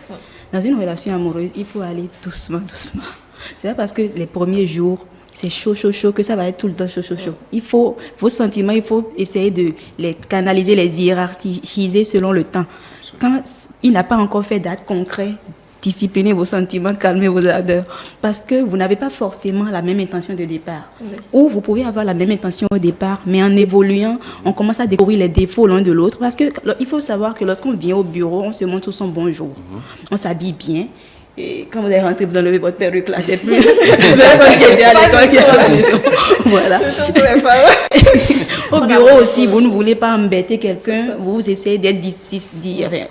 Dans une relation amoureuse, il faut aller doucement. C'est pas parce que les premiers jours, c'est chaud, que ça va être tout le temps chaud. Il faut, vos sentiments, il faut essayer de les canaliser, les hiérarchiser selon le temps. Quand il n'a pas encore fait d'actes concrets, disciplinez vos sentiments, calmez vos ardeurs. Parce que vous n'avez pas forcément la même intention de départ. Ou vous pouvez avoir la même intention au départ, mais en évoluant, on commence à découvrir les défauts l'un de l'autre. Parce qu'il faut savoir que lorsqu'on vient au bureau, on se montre tout son bonjour. On s'habille bien. Et quand vous allez rentrer, vous enlevez votre perruque là, c'est plus personne qui était à l'école qui est à la maison. Voilà. Au bureau aussi, vous ne voulez pas embêter quelqu'un, vous essayez d'être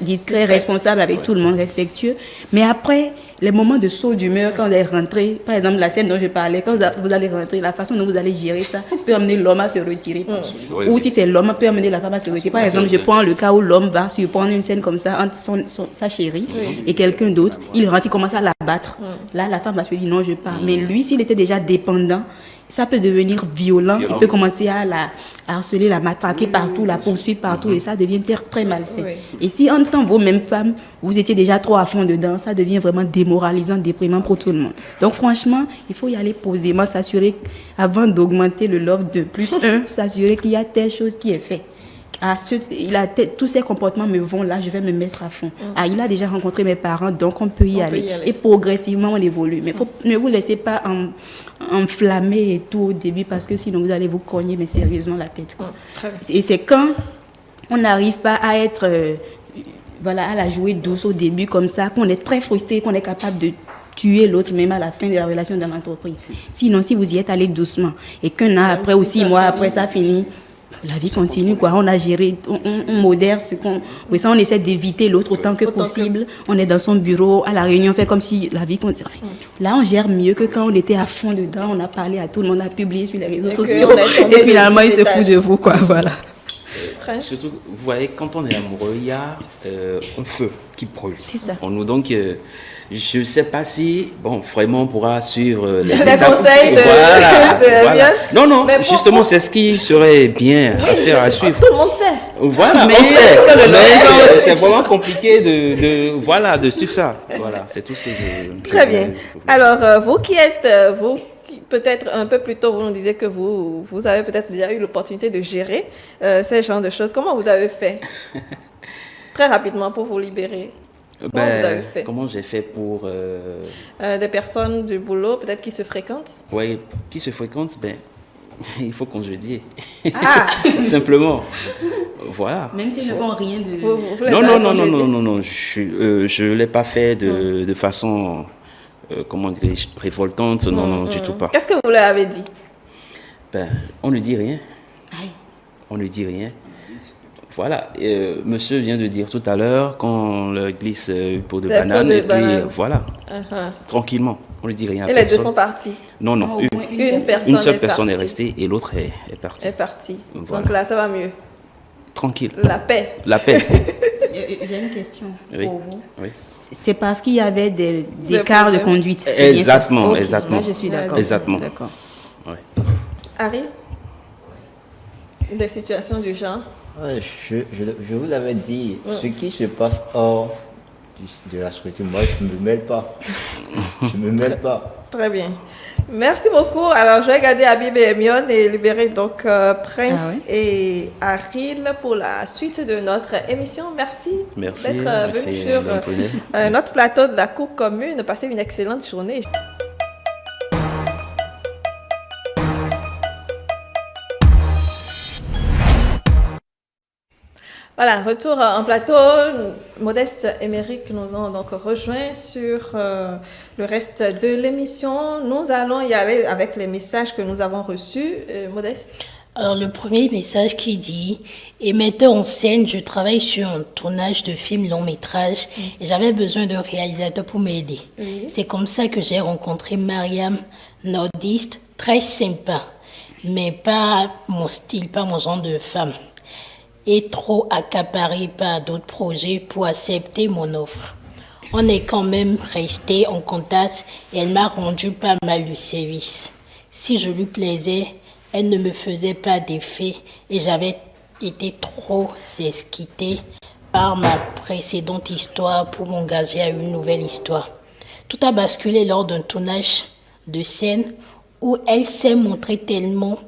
discret, responsable avec tout le monde, respectueux. Mais après, les moments de saut d'humeur, quand vous allez rentrer, par exemple la scène dont je parlais, quand vous allez rentrer, la façon dont vous allez gérer ça peut amener l'homme à se retirer. Ou si c'est l'homme, peut amener la femme à se retirer. Par exemple, je prends le cas où l'homme va surprendre une scène comme ça entre sa chérie et quelqu'un d'autre, il rentre, il commence à la battre. Là, la femme va se dire non, je pars. Mais lui, s'il était déjà dépendant, ça peut devenir violent. Il peut commencer à la harceler, la matraquer partout, la poursuivre partout, et ça devient très malsain. Et si en tant que vous, même femme, vous étiez déjà trop à fond dedans, ça devient vraiment démoralisant, déprimant pour tout le monde. Donc franchement, il faut y aller posément, s'assurer, avant d'augmenter le love de +1, s'assurer qu'il y a telle chose qui est faite. Tous ces comportements me vont là, je vais me mettre à fond. Il a déjà rencontré mes parents, donc on peut y aller. Et progressivement, on évolue. Mais ne vous laissez pas enflammer et tout au début, parce que sinon vous allez vous cogner, mais sérieusement, la tête. Et c'est quand on n'arrive pas à être, à la jouer douce au début, comme ça, qu'on est très frustré, qu'on est capable de tuer l'autre même à la fin de la relation dans l'entreprise. Sinon, si vous y êtes allé doucement, et qu'un an après ou 6 mois après, ça finit, la vie continue, quoi. On a géré, on modère ce qu'on... Oui, ça, on essaie d'éviter l'autre autant que possible. On est dans son bureau, à la réunion, on fait comme si la vie continue. Enfin, là, on gère mieux que quand on était à fond dedans. On a parlé à tout le monde, on a publié sur les réseaux sociaux. Et finalement, il se fout de vous, quoi. Voilà. Surtout, vous voyez, quand on est amoureux, il y a un feu qui brûle. C'est ça. On nous donc... je ne sais pas si, vraiment, on pourra suivre les conseils de... Voilà. Non, mais justement, c'est ce qui serait bien à faire, à suivre. Tout le monde sait. Voilà, on sait. Mais c'est vraiment compliqué de suivre ça. Voilà, c'est tout ce que je... Très bien. Alors, vous qui êtes... peut-être un peu plus tôt, vous nous disiez que vous avez peut-être déjà eu l'opportunité de gérer ces genres de choses. Comment vous avez fait très rapidement pour vous libérer? Comment vous avez fait? Comment j'ai fait pour... des personnes du boulot, peut-être qui se fréquentent? Oui, qui se fréquentent, il faut congédier. Simplement. Voilà. Même s'ils ne font rien de... Non. Je ne l'ai pas fait de façon, comment dire, révoltante. Non, du tout pas. Qu'est-ce que vous leur avez dit? On ne dit rien. on ne dit rien. Voilà, monsieur vient de dire tout à l'heure qu'on le glisse une peau de banane et puis voilà, tranquillement, on ne dit rien à personne. Et les deux sont partis? Non, non, une seule personne est restée et l'autre est partie. Est partie. Voilà. Donc là, ça va mieux. Tranquille. La paix. La paix. J'ai une question pour vous. Oui. C'est parce qu'il y avait des écarts de conduite. Exactement, Okay. exactement. Là, je suis d'accord. Exactement. D'accord. Ouais. Harry, des situations du genre? Ouais, je vous avais dit, ce qui se passe hors de la structure, moi je ne me mêle pas. Je ne me mêle pas. Très bien. Merci beaucoup. Alors, je vais garder Habib et Mion et libérer donc Prince et Aril pour la suite de notre émission. Merci, d'être venu sur notre plateau de la Coupe commune. Passez une excellente journée. Voilà, retour en plateau. Modeste et Méric nous ont donc rejoints sur le reste de l'émission. Nous allons y aller avec les messages que nous avons reçus. Modeste? Alors, le premier message qui dit « Et metteur en scène, je travaille sur un tournage de film long métrage et j'avais besoin d'un réalisateur pour m'aider. C'est comme ça que j'ai rencontré Mariam, nordiste, très sympa, mais pas mon style, pas mon genre de femme. Et trop accaparée par d'autres projets pour accepter mon offre. On est quand même resté en contact et elle m'a rendu pas mal de service. Si je lui plaisais, elle ne me faisait pas d'effet et j'avais été trop esquitée par ma précédente histoire pour m'engager à une nouvelle histoire. Tout a basculé lors d'un tournage de scène où elle s'est montrée tellement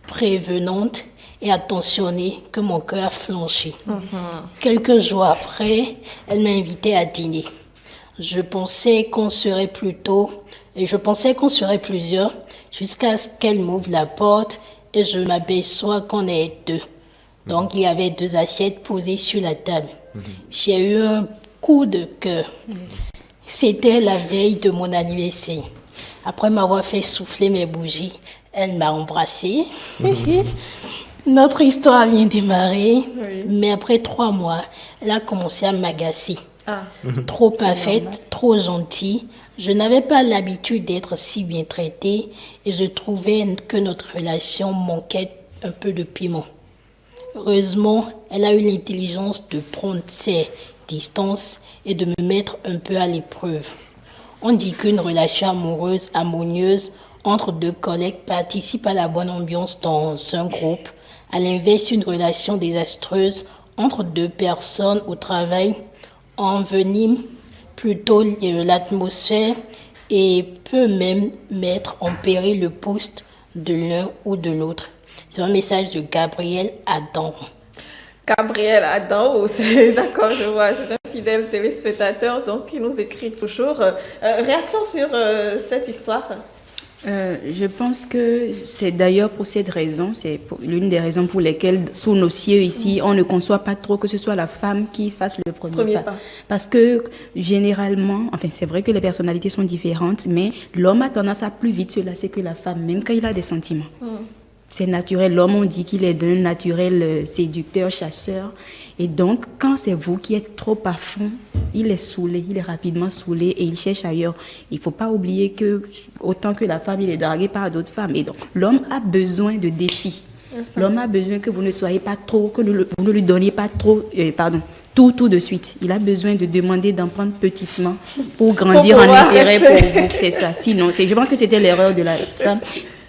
prévenante et attentionnée que mon cœur a flanché. Quelques jours après, elle m'a invitée à dîner. Je pensais qu'on serait plusieurs jusqu'à ce qu'elle m'ouvre la porte et je m'aperçois qu'on est deux. Donc il y avait 2 assiettes posées sur la table. J'ai eu un coup de cœur. C'était la veille de mon anniversaire. Après m'avoir fait souffler mes bougies, elle m'a embrassée. Notre histoire vient démarrer, mais après 3 mois, elle a commencé à m'agacer. Trop parfaite, trop gentille. Je n'avais pas l'habitude d'être si bien traitée et je trouvais que notre relation manquait un peu de piment. Heureusement, elle a eu l'intelligence de prendre ses distances et de me mettre un peu à l'épreuve. On dit qu'une relation amoureuse, harmonieuse entre 2 collègues participe à la bonne ambiance dans un groupe. À l'inverse, une relation désastreuse entre 2 personnes au travail envenime plutôt l'atmosphère et peut même mettre en péril le poste de l'un ou de l'autre. C'est un message de Gabriel Adam. Gabriel Adam, c'est d'accord, je vois, c'est un fidèle téléspectateur, donc il nous écrit toujours. Réaction sur cette histoire? Je pense que c'est d'ailleurs pour cette raison, c'est l'une des raisons pour lesquelles, sous nos cieux ici, on ne conçoit pas trop que ce soit la femme qui fasse le premier pas. Parce que généralement, enfin c'est vrai que les personnalités sont différentes, mais l'homme a tendance à plus vite se lasser que la femme, même quand il a des sentiments. C'est naturel, l'homme on dit qu'il est d'un naturel séducteur, chasseur. Et donc, quand c'est vous qui êtes trop à fond, il est saoulé, il est rapidement saoulé et il cherche ailleurs. Il ne faut pas oublier que, autant que la femme, il est dragué par d'autres femmes. Et donc, l'homme a besoin de défis. L'homme a besoin que vous ne soyez pas trop, que vous ne lui donniez pas trop, tout de suite. Il a besoin de demander d'en prendre petitement pour grandir en intérêt pour vous. C'est ça. Sinon, je pense que c'était l'erreur de la femme.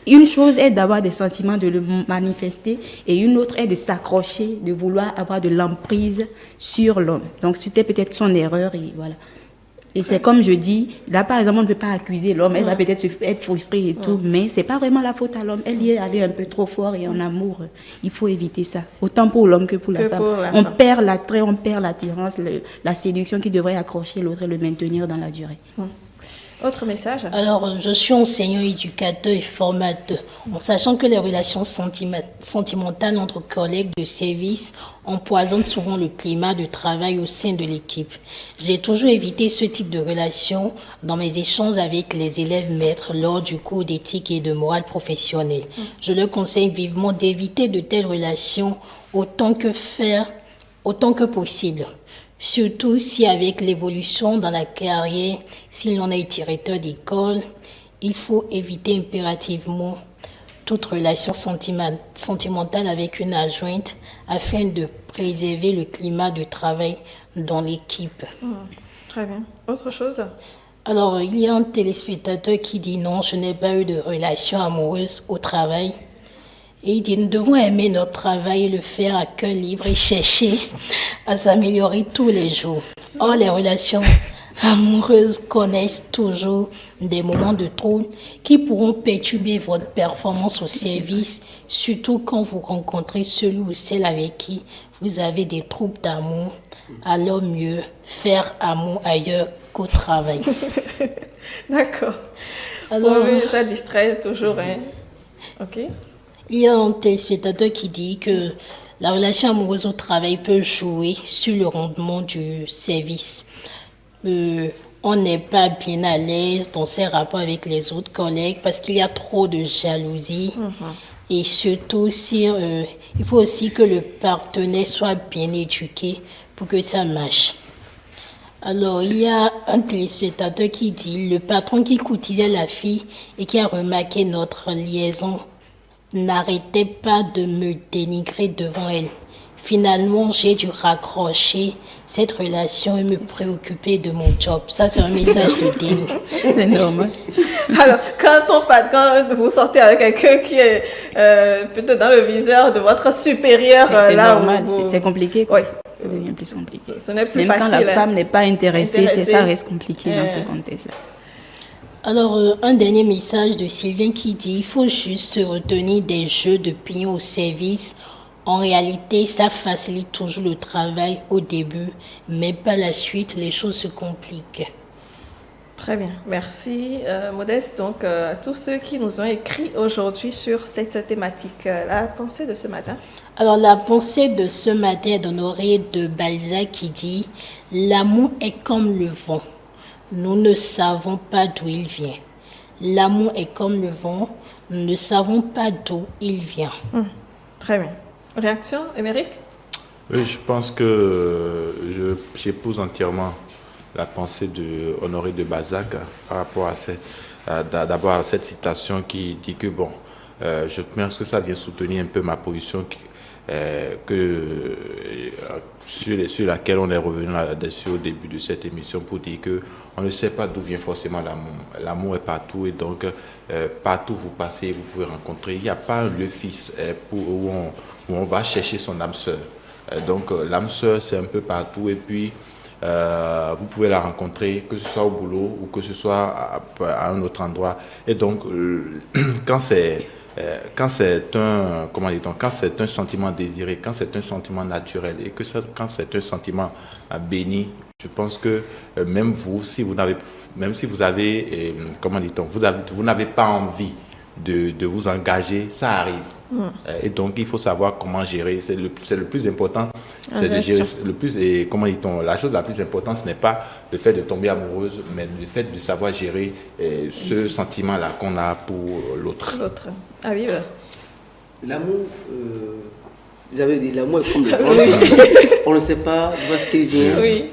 Une chose est d'avoir des sentiments, de le manifester, et une autre est de s'accrocher, de vouloir avoir de l'emprise sur l'homme. Donc, c'était peut-être son erreur, et voilà. Et c'est comme je dis, là, par exemple, on ne peut pas accuser l'homme, elle va peut-être être frustrée et tout, mais c'est pas vraiment la faute à l'homme. Elle y est allée un peu trop fort, et en amour, il faut éviter ça. Autant pour l'homme que pour la femme. On perd l'attrait, on perd l'attirance, la séduction qui devrait accrocher l'autre et le maintenir dans la durée. Autre message? Alors, je suis enseignant, éducateur et formateur. En sachant que les relations sentimentales entre collègues de service empoisonnent souvent le climat de travail au sein de l'équipe. J'ai toujours évité ce type de relations dans mes échanges avec les élèves maîtres lors du cours d'éthique et de morale professionnelle. Je leur conseille vivement d'éviter de telles relations autant que possible. Surtout si avec l'évolution dans la carrière, si l'on est directeur d'école, il faut éviter impérativement toute relation sentimentale avec une adjointe afin de préserver le climat de travail dans l'équipe. Très bien. Autre chose? Alors, il y a un téléspectateur qui dit non, je n'ai pas eu de relation amoureuse au travail. Et il dit, nous devons aimer notre travail, le faire à cœur libre et chercher à s'améliorer tous les jours. Or, les relations amoureuses connaissent toujours des moments de trouble qui pourront perturber votre performance au service, surtout quand vous rencontrez celui ou celle avec qui vous avez des troubles d'amour. Alors mieux faire amour ailleurs qu'au travail. D'accord. Alors, oui, ça distrait toujours, hein. Ok. Il y a un téléspectateur qui dit que la relation amoureuse au travail peut jouer sur le rendement du service. On n'est pas bien à l'aise dans ses rapports avec les autres collègues parce qu'il y a trop de jalousie. Et surtout, il faut aussi que le partenaire soit bien éduqué pour que ça marche. Alors, il y a un téléspectateur qui dit, le patron qui courtisait la fille et qui a remarqué notre liaison n'arrêtait pas de me dénigrer devant elle. Finalement, j'ai dû raccrocher cette relation et me préoccuper de mon job. Ça, c'est un message de déni. C'est normal. Alors, quand vous sortez avec quelqu'un qui est plutôt dans le viseur de votre supérieur, c'est là normal, où c'est compliqué, quoi. Oui. Ça devient plus compliqué. Ce n'est plus Même facile. quand la femme n'est pas intéressée, ça reste compliqué dans ce Ouais. contexte. Alors, un dernier message de Sylvain qui dit, il faut juste se retenir des jeux de pions au service. En réalité, ça facilite toujours le travail au début, mais par la suite, les choses se compliquent. Très bien, merci Modeste. Donc, à tous ceux qui nous ont écrit aujourd'hui sur cette thématique, la pensée de ce matin. Alors, la pensée de ce matin est d'Honoré de Balzac qui dit « L'amour est comme le vent. Nous ne savons pas d'où il vient. L'amour est comme le vent. Nous ne savons pas d'où il vient. » Très bien. Réaction, Émeric? Oui, je pense que j'épouse entièrement la pensée de Honoré de Balzac par rapport à cette citation qui dit que, bon, je pense que ça vient soutenir un peu ma position sur laquelle on est revenu là-dessus au début de cette émission pour dire qu'on ne sait pas d'où vient forcément l'amour. L'amour est partout et donc partout où vous passez, vous pouvez rencontrer. Il n'y a pas un lieu fixe où on va chercher son âme sœur. Donc l'âme sœur, c'est un peu partout et puis vous pouvez la rencontrer, que ce soit au boulot ou que ce soit à un autre endroit. Et donc, quand c'est un sentiment désiré, quand c'est un sentiment naturel et quand c'est un sentiment béni, je pense que même vous, vous n'avez pas envie de vous engager, ça arrive. Et donc, il faut savoir comment gérer. C'est le plus important. C'est de gérer la chose la plus importante, ce n'est pas le fait de tomber amoureuse, mais le fait de savoir gérer ce sentiment-là qu'on a pour l'autre. Aviv. L'amour, vous avez dit, l'amour est comme le vent. On ne sait pas d'où est-ce qu'il vient. Oui.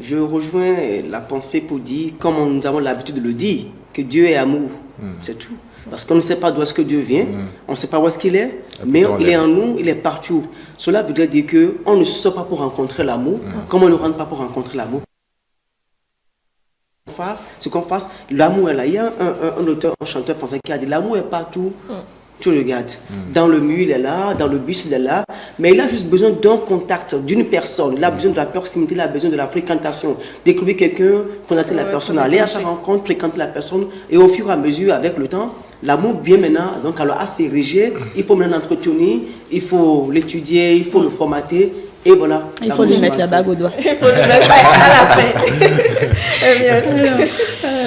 Je rejoins la pensée pour dire, comme nous avons l'habitude de le dire, que Dieu est amour. C'est tout. Parce qu'on ne sait pas d'où est-ce que Dieu vient, on ne sait pas où est-ce qu'il est, mais il est en nous, il est partout. Cela voudrait dire qu'on ne sort pas pour rencontrer l'amour, comme on ne rentre pas pour rencontrer l'amour. Ce qu'on fasse, l'amour est là. Il y a un auteur, un chanteur français qui a dit l'amour est partout. Tu regardes. Dans le mur, il est là, dans le bus, il est là, mais il a juste besoin d'un contact, d'une personne. Il a besoin de la proximité, il a besoin de la fréquentation. Découvrir quelqu'un, contacter la personne, aller à sa rencontre, fréquenter la personne, et au fur et à mesure, avec le temps, l'amour vient maintenant, donc alors à s'ériger, il faut maintenant l'entretenir, il faut l'étudier, il faut le formater, Et voilà. Il faut lui mettre la bague au doigt. Il faut lui mettre à la fin.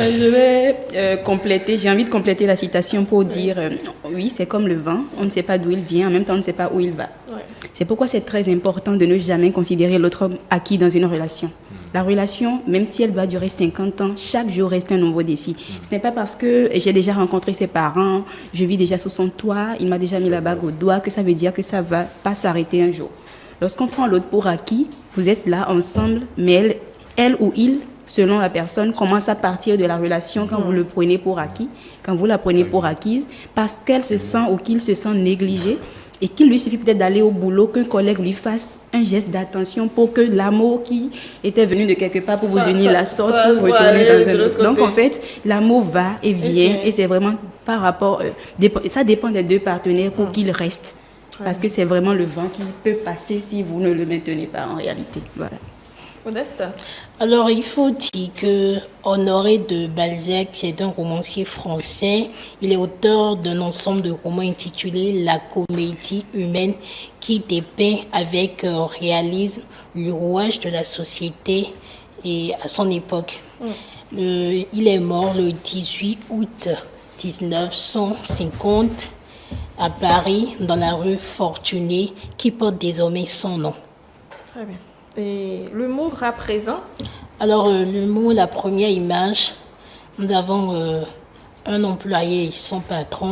Je vais compléter, j'ai envie de compléter la citation pour dire, oui, c'est comme le vent, on ne sait pas d'où il vient, en même temps on ne sait pas où il va. Ouais. C'est pourquoi c'est très important de ne jamais considérer l'autre homme acquis dans une relation. La relation, même si elle va durer 50 ans, chaque jour reste un nouveau défi. Ce n'est pas parce que j'ai déjà rencontré ses parents, je vis déjà sous son toit, il m'a déjà mis la bague au doigt, que ça veut dire que ça ne va pas s'arrêter un jour. Lorsqu'on prend l'autre pour acquis, vous êtes là ensemble, mais elle ou il, selon la personne, commence à partir de la relation quand vous le prenez pour acquis, quand vous la prenez pour acquise, parce qu'elle se sent ou qu'il se sent négligé et qu'il lui suffit peut-être d'aller au boulot, qu'un collègue lui fasse un geste d'attention pour que l'amour qui était venu de quelque part pour vous unir la sorte, pour retourner dans un autre. Donc en fait, l'amour va et vient et c'est vraiment par rapport, ça dépend des deux partenaires pour qu'ils restent. Parce que c'est vraiment le vent qui peut passer si vous ne le maintenez pas en réalité. Voilà. Modeste. Alors, il faut dire que Honoré de Balzac, c'est un romancier français. Il est auteur d'un ensemble de romans intitulé La comédie humaine qui dépeint avec réalisme le rouage de la société et à son époque. Il est mort le 18 août 1950 à Paris, dans la rue Fortuné, qui porte désormais son nom. Très bien. Et l'humour à présent? Alors, l'humour, la première image, nous avons un employé et son patron.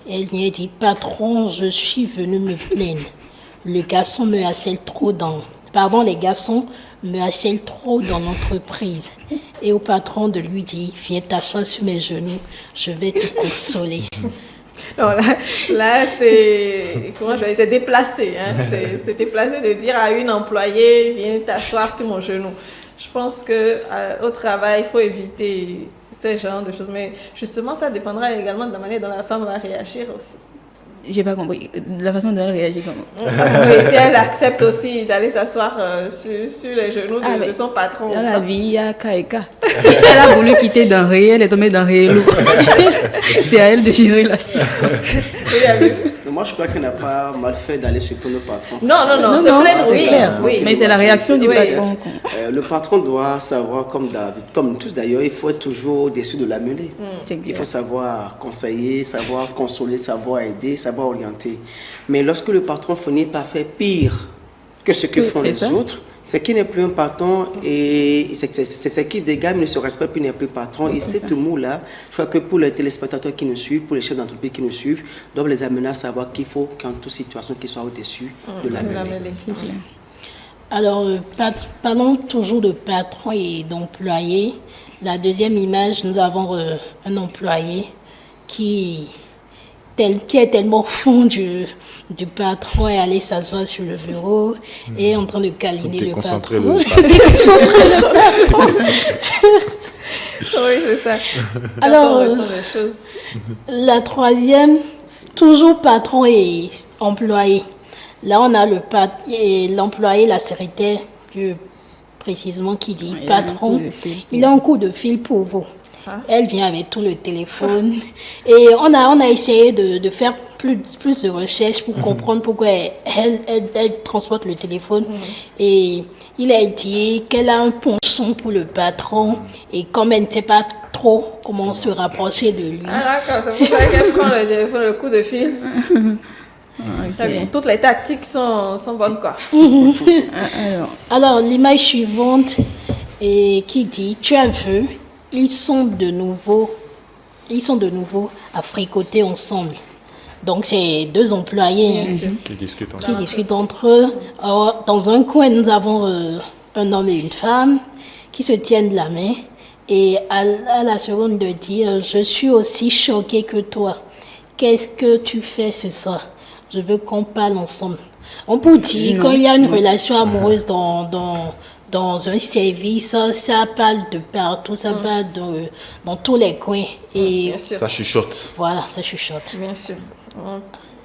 Elle lui a dit, patron, je suis venu me plaindre. Le garçon me harcèle trop les garçons me harcèlent trop dans l'entreprise. Et au patron de lui dire, viens t'asseoir sur mes genoux, je vais te consoler. Non, là c'est déplacé. Hein? C'est déplacé de dire à une employée, viens t'asseoir sur mon genou. Je pense qu'au travail, il faut éviter ce genre de choses. Mais justement, ça dépendra également de la manière dont la femme va réagir aussi. J'ai pas compris. La façon dont elle réagit comment? Oui, si elle accepte aussi d'aller s'asseoir sur les genoux de son patron. Dans la vie, il y a cas et cas. Si elle a voulu quitter Denrée, elle est tombée dans Réelou. C'est à elle de gérer la suite. Moi, je crois qu'elle n'a pas mal fait d'aller sur le patron. Non, se plaindre, oui. Mais c'est la réaction du patron. Le patron doit savoir, comme tous d'ailleurs, il faut être toujours au-dessus de la mêlée. Il faut savoir conseiller, savoir consoler, savoir aider, savoir orienter. Mais lorsque le patron finit par faire pire que ce que font les autres, c'est qu'il n'est plus un patron et c'est ce qui dégage, ne se respecte plus, n'est plus patron. Et ces mots-là, je crois que pour les téléspectateurs qui nous suivent, pour les chefs d'entreprise qui nous suivent, doivent les amener à savoir qu'il faut qu'en toute situation qu'ils soient au-dessus de la mêlée. Alors, parlons toujours de patron et d'employé. La deuxième image, nous avons un employé qui est tellement fond du patron et aller s'asseoir sur le bureau et en train de câliner le patron. Oui, c'est ça. Alors, la troisième, toujours patron et employé. Là, on a l'employé, la secrétaire, plus précisément, qui dit patron, il a un coup de fil pour vous. Elle vient avec tout le téléphone et on a essayé de faire plus de recherches pour comprendre pourquoi elle transporte le téléphone. Et il a dit qu'elle a un penchant pour le patron et comme elle ne sait pas trop comment se rapprocher de lui. Ah d'accord, c'est pour ça qu'elle prend le téléphone, le coup de fil. Très bien. Toutes les tactiques sont bonnes, quoi. Alors, l'image suivante qui dit, tu as vu, ils sont de nouveau à fricoter ensemble. Donc, c'est deux employés qui discutent entre eux. Alors, dans un coin, nous avons un homme et une femme qui se tiennent la main. Et à la seconde de dire, je suis aussi choquée que toi. Qu'est-ce que tu fais ce soir? Je veux qu'on parle ensemble. On peut dire, quand il y a une relation amoureuse dans un service, ça parle de partout, ça parle dans tous les coins. Et ça chuchote. Voilà, ça chuchote. Bien sûr.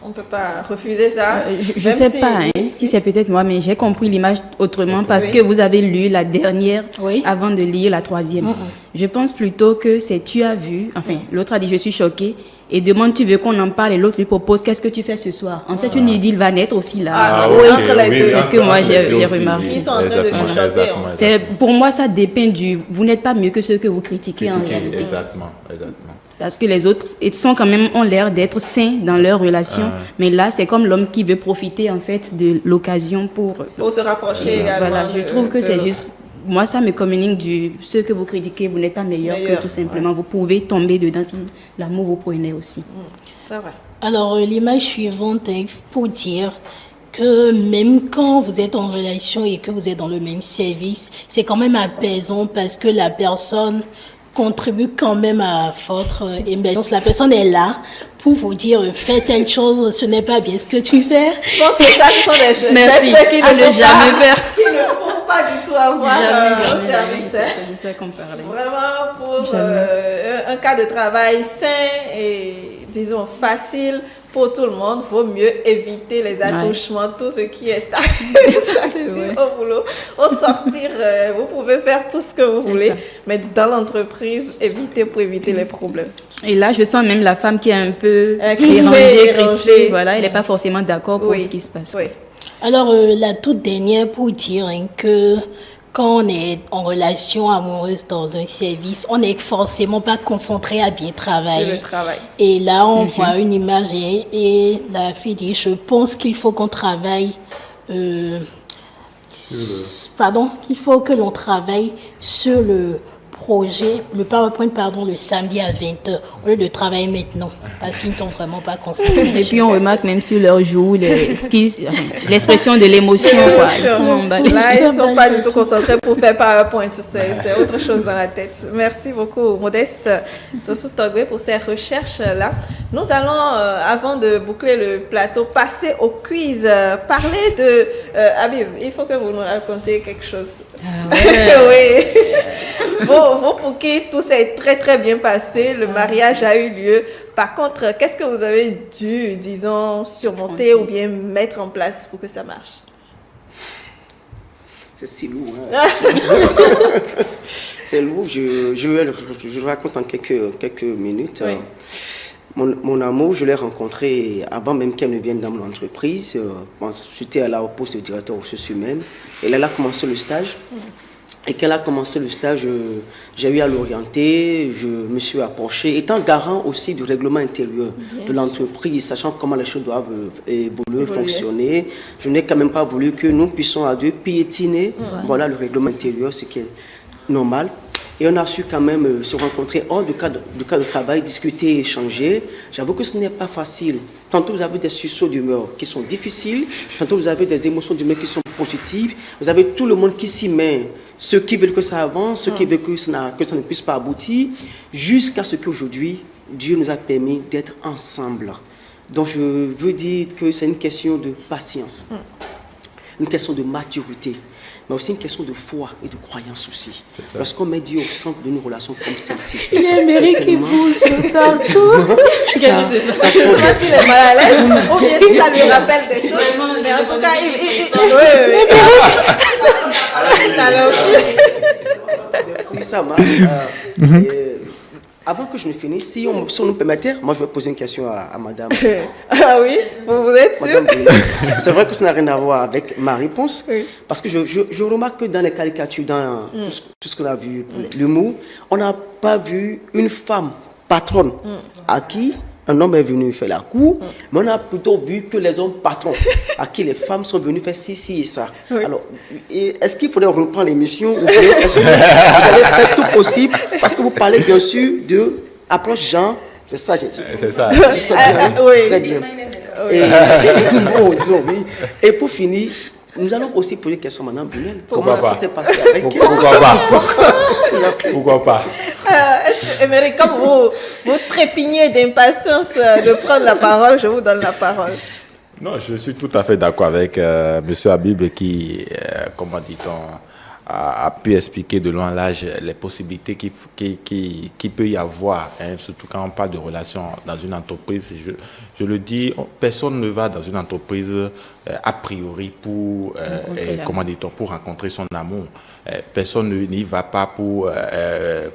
On ne peut pas refuser ça. Je ne sais pas si c'est peut-être moi, mais j'ai compris l'image autrement parce que vous avez lu la dernière avant de lire la troisième. Je pense plutôt que c'est tu as vu, enfin, l'autre a dit je suis choquée et demande tu veux qu'on en parle et l'autre lui propose qu'est-ce que tu fais ce soir. En fait, une idylle va naître aussi là. C'est ce que moi j'ai remarqué. Ils sont en train de chuchoter. Pour moi, ça dépend vous n'êtes pas mieux que ceux que vous critiquez en réalité. Exactement. Parce que les autres sont quand même, ont l'air d'être sains dans leur relation. Mais là, c'est comme l'homme qui veut profiter en fait de l'occasion pour se rapprocher également. Voilà, je trouve que c'est juste... Moi, ça me communique ceux que vous critiquez, vous n'êtes pas meilleur que tout simplement. Vous pouvez tomber dedans si l'amour vous prenait aussi. C'est vrai. Alors, l'image suivante est pour dire que même quand vous êtes en relation et que vous êtes dans le même service, c'est quand même apaisant parce que la personne contribue quand même à votre émergence. La personne est là pour vous dire fais telle chose, ce n'est pas bien ce que tu fais. Je pense que ça, ce sont des gestes qui ne faut pas du tout avoir au service. C'est de ça qu'on parlait. Vraiment pour un cas de travail sain et disons facile pour tout le monde, il vaut mieux éviter les attouchements, tout ce qui est au boulot. Au sortir, vous pouvez faire tout ce que vous voulez, mais dans l'entreprise, évitez pour éviter les problèmes. Et là, je sens même la femme qui est un peu crispée. Voilà, elle n'est pas forcément d'accord pour ce qui se passe. Oui. Alors, la toute dernière pour dire que quand on est en relation amoureuse dans un service, on n'est forcément pas concentré à bien travailler. Sur le travail. Et là, on voit une image et la fille dit, je pense qu'il faut qu'on travaille... il faut que l'on travaille sur le projet, le PowerPoint, le samedi à 20h, au lieu de travailler maintenant, parce qu'ils ne sont vraiment pas concentrés. Et puis on remarque même sur leurs joues, l'expression de l'émotion, quoi. Ils sont emballés. Là, ils ne sont pas du tout concentrés pour faire PowerPoint, c'est autre chose dans la tête. Merci beaucoup, Modeste Tosutogwe, pour ces recherches-là. Nous allons, avant de boucler le plateau, passer au quiz. Parler de... Habib, il faut que vous nous racontiez quelque chose. Oui. Bon, pour qui tout s'est très très bien passé, le mariage a eu lieu. Par contre, qu'est-ce que vous avez dû, disons, surmonter ou bien mettre en place pour que ça marche? C'est si lourd. C'est lourd. Je le raconte en quelques minutes. Oui. Mon amour, je l'ai rencontré avant même qu'elle ne vienne dans mon entreprise. J'étais là au poste de directeur aux ressources humaines. Et là, elle a commencé le stage. Et quand elle a commencé le stage, j'ai eu à l'orienter, je me suis approché, étant garant aussi du règlement intérieur de l'entreprise, sachant comment les choses doivent évoluer, fonctionner. Je n'ai quand même pas voulu que nous puissions à deux piétiner voilà, le règlement intérieur, ce qui est normal. Et on a su quand même se rencontrer hors du cadre de travail, discuter, échanger. J'avoue que ce n'est pas facile. Tantôt vous avez des sursauts d'humeur qui sont difficiles, tantôt vous avez des émotions d'humeur qui sont positives. Vous avez tout le monde qui s'y met. Ceux qui veulent que ça avance, ceux qui veulent que ça ne puisse pas aboutir, jusqu'à ce qu'aujourd'hui, Dieu nous a permis d'être ensemble. Donc je veux dire que c'est une question de patience, une question de maturité, mais aussi une question de foi et de croyance aussi. Parce qu'on met Dieu au centre de nos relations comme celle-ci. Il y a un mérite qui bouge partout. Je ne sais pas s'il est mal à l'aise ou bien si ça lui rappelle des choses. Mais en tout cas, oui, ça marche. Avant que je ne finisse, si on nous permettait, moi je vais poser une question à madame. Ah oui, vous êtes sûr? C'est vrai que ça n'a rien à voir avec ma réponse, parce que je remarque que dans les caricatures, dans tout ce qu'on a vu, l'humour, on n'a pas vu une femme patronne à qui un homme est venu faire la cour, mais on a plutôt vu que les hommes patrons, à qui les femmes sont venues faire ci et ça. Alors, est-ce qu'il faudrait reprendre l'émission ou bien est-ce que vous allez faire tout possible? Parce que vous parlez bien sûr de approche genre, c'est ça, c'est ça. Oui. Très bien. Et pour finir, nous allons aussi poser une question à Mme Brunel. Comment ça s'est passé avec elle? Pourquoi pas? Émeric, comme vous trépignez d'impatience de prendre la parole, je vous donne la parole. Non, je suis tout à fait d'accord avec M. Habib qui, comment dit-on, a pu expliquer de loin l'âge les possibilités qui peut y avoir, hein, surtout quand on parle de relations dans une entreprise. Je le dis, personne ne va dans une entreprise a priori pour, comment dit-on, pour rencontrer son amour. Personne n'y va pas pour,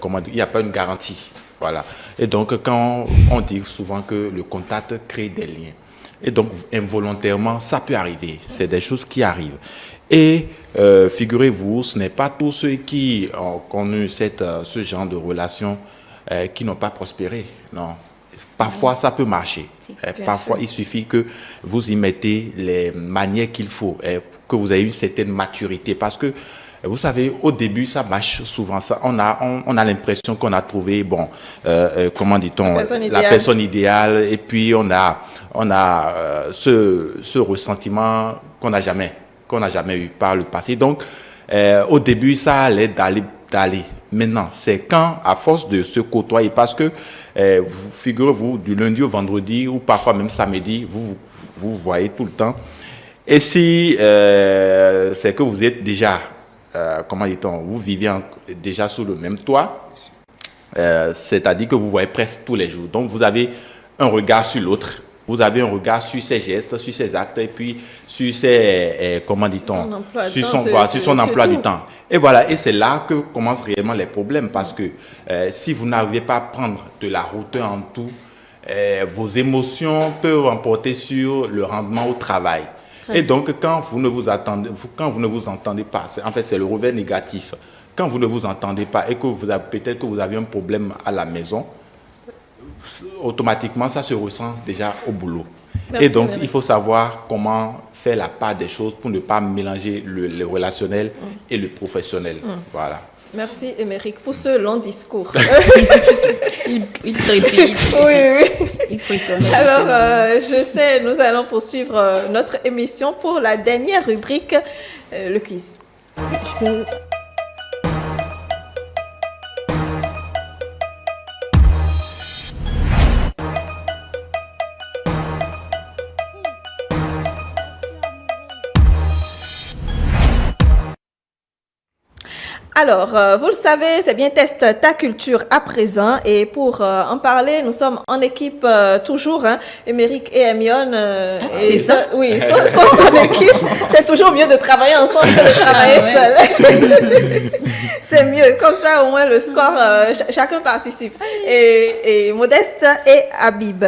comment dire, il n'y a pas une garantie. Voilà. Et donc, quand on dit souvent que le contact crée des liens, et donc involontairement, ça peut arriver. C'est des choses qui arrivent. Et figurez-vous, ce n'est pas tous ceux qui ont connu ce genre de relation qui n'ont pas prospéré. Non. Parfois, ça peut marcher. Parfois, il suffit que vous y mettez les manières qu'il faut, que vous ayez une certaine maturité. Parce que, vous savez, au début, ça marche souvent. Ça, on a l'impression qu'on a trouvé, bon, comment dit-on, la personne idéale. Et puis, on a ce ressentiment qu'on n'a jamais eu par le passé. Donc, au début, ça allait d'aller. Maintenant, c'est quand, à force de se côtoyer, parce que, figurez-vous, du lundi au vendredi, ou parfois même samedi, vous voyez tout le temps. Et si c'est que vous êtes déjà, comment dit-on, vous vivez déjà sous le même toit, c'est-à-dire que vous voyez presque tous les jours. Donc, vous avez un regard sur l'autre. Vous avez un regard sur ses gestes, sur ses actes, et puis sur ses, comment dit-on, sur son emploi du temps. Et voilà, et c'est là que commencent réellement les problèmes, parce que si vous n'arrivez pas à prendre de la hauteur en tout, vos émotions peuvent emporter sur le rendement au travail. Et donc, quand vous ne vous entendez pas, en fait, c'est le revers négatif. Quand vous ne vous entendez pas et que peut-être que vous avez un problème à la maison, automatiquement, ça se ressent déjà au boulot. Merci, et donc, il faut savoir comment faire la part des choses pour ne pas mélanger le relationnel et le professionnel. Voilà. Merci, Émeric, pour ce long discours. il trépide. Oui. Il frissonne. Alors, je sais, nous allons poursuivre notre émission pour la dernière rubrique, le quiz. Alors, vous le savez, c'est bien Test ta culture à présent. Et pour en parler, nous sommes en équipe toujours, hein, Émeric et Emion. C'est ça? Oui, sont en équipe. C'est toujours mieux de travailler ensemble que de travailler seul. C'est mieux. Comme ça, au moins, le score, chacun participe. Et Modeste et Habib.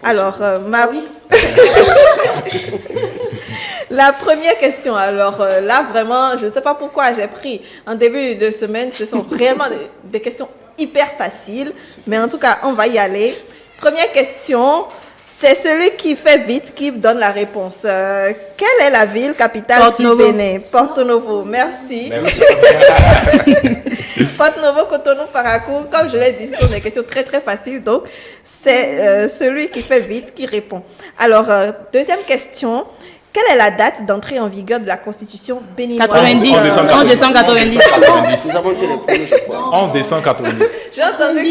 Alors, la première question, alors là vraiment, je ne sais pas pourquoi j'ai pris en début de semaine, ce sont réellement des questions hyper faciles, mais en tout cas, on va y aller. Première question, c'est celui qui fait vite qui donne la réponse. Quelle est la ville capitale du Bénin? Porto Novo, merci. Porto Novo, Cotonou, Parakou, comme je l'ai dit, ce sont des questions très très faciles, donc c'est celui qui fait vite qui répond. Alors, deuxième question. Quelle est la date d'entrée en vigueur de la Constitution béninoise? 90. En décembre 90. En décembre 90. J'ai entendu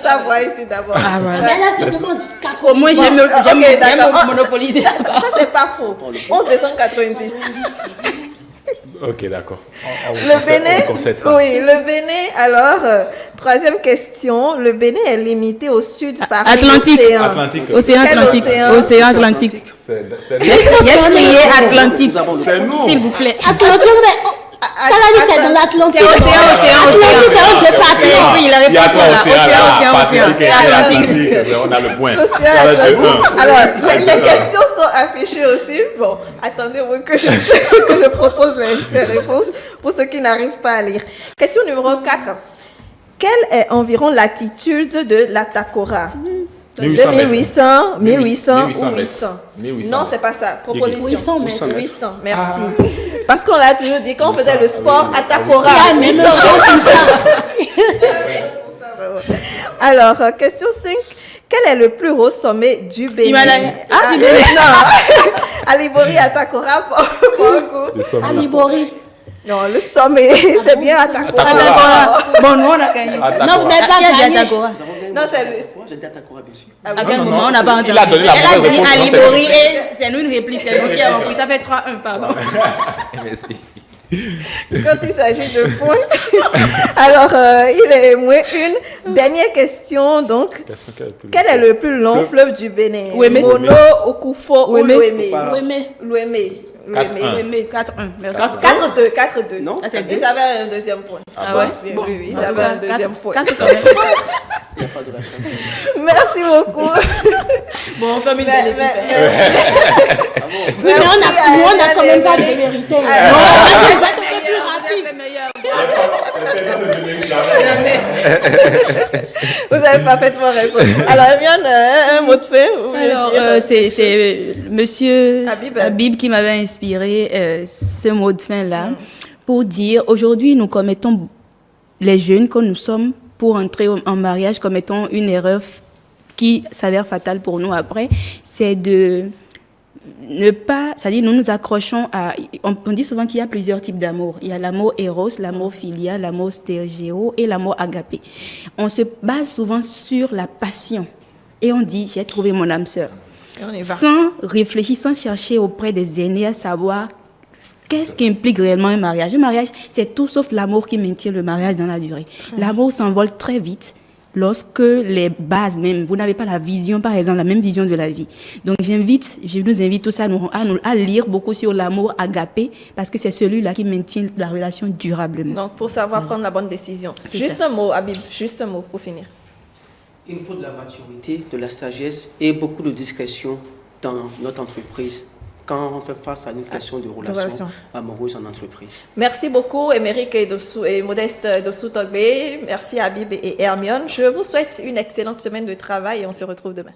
ta voix ici d'abord. Ah, voilà. Mais là, c'est demande 80. Au moins, j'aime monopoliser. Ça, c'est pas faux. 11 décembre 90. Ok, d'accord. Le Bénin, oui, le Bénin, alors, troisième question, le Bénin est limité au sud par l'océan. Océan Atlantique. Océan Atlantique. Il y a crié Atlantique. C'est nous. S'il vous plaît. Atlantique, mais c'est dans l'Atlantique. C'est océan. Ça reste de partout. Oui, il a répondu là. Océan. On a le point. Alors, les questions sont affichées aussi. Bon, attendez que je propose les réponses pour ceux qui n'arrivent pas à lire. Question numéro 4. Quelle est environ l'attitude de la Takora? 1800 ou 800? Non, c'est pas ça. Proposition. 800, merci. Parce qu'on l'a toujours dit, quand on faisait le sport à Takora. Alors, question 5. Quel est le plus haut sommet du Bénin? Du Bénin. Non. Alibori à Takora, pour un coup. Alibori. Non, le sommet, c'est bien à Takora. Bon, nous, on a gagné. Non, vous n'avez pas gagné. Non, c'est le... Moi, j'ai dit à Takora, bien sûr. À quel moment on n'a pas entendu? Il a donné la Elle a dit réponse, Alibori et c'est nous une réplique. C'est nous qui avons pris. Ça fait 3-1, pardon. Merci. Quand il s'agit de points. Alors, il est moins une. Dernière question, donc. Quel est le plus long fleuve du Bénin? Ouémé. Mono, Okufo ou Louémé? Louémé. 4-1. Merci. 4-2, 4-2. Non, c'est Ils avaient un deuxième point. Ah ouais? Oui, Bon. oui, ils avaient un deuxième point. 4 quand même. Il n'y a pas de relation. Merci beaucoup. Bon, on fait une belle équipe. Mais on a quand même pas de vérité. Vous avez parfaitement raison. Alors, Hermione, un mot de fin. Alors, c'est monsieur Habib qui m'avait inspiré ce mot de fin-là pour dire aujourd'hui, nous commettons, les jeunes que nous sommes, pour entrer en mariage, commettons une erreur qui s'avère fatale pour nous après, c'est de ne pas, c'est-à-dire nous nous accrochons à, on dit souvent qu'il y a plusieurs types d'amour. Il y a l'amour éros, l'amour filial, l'amour stérgéo et l'amour agapé. On se base souvent sur la passion et on dit j'ai trouvé mon âme sœur. Sans réfléchir, sans chercher auprès des aînés à savoir qu'est-ce qui implique réellement un mariage. Un mariage, c'est tout sauf l'amour qui maintient le mariage dans la durée. L'amour s'envole très vite lorsque les bases même, vous n'avez pas la vision, par exemple, la même vision de la vie. Donc je nous invite tous à lire beaucoup sur l'amour agapé, parce que c'est celui-là qui maintient la relation durablement. Donc pour savoir prendre la bonne décision. Juste ça. un mot, Habib, juste un mot pour finir. Il faut de la maturité, de la sagesse et beaucoup de discrétion dans notre entreprise quand on fait face à une question de relation amoureuse en entreprise. Merci beaucoup, Émeric et Modeste Dossou Togbe. Merci, Habib et Hermione. Je vous souhaite une excellente semaine de travail et on se retrouve demain.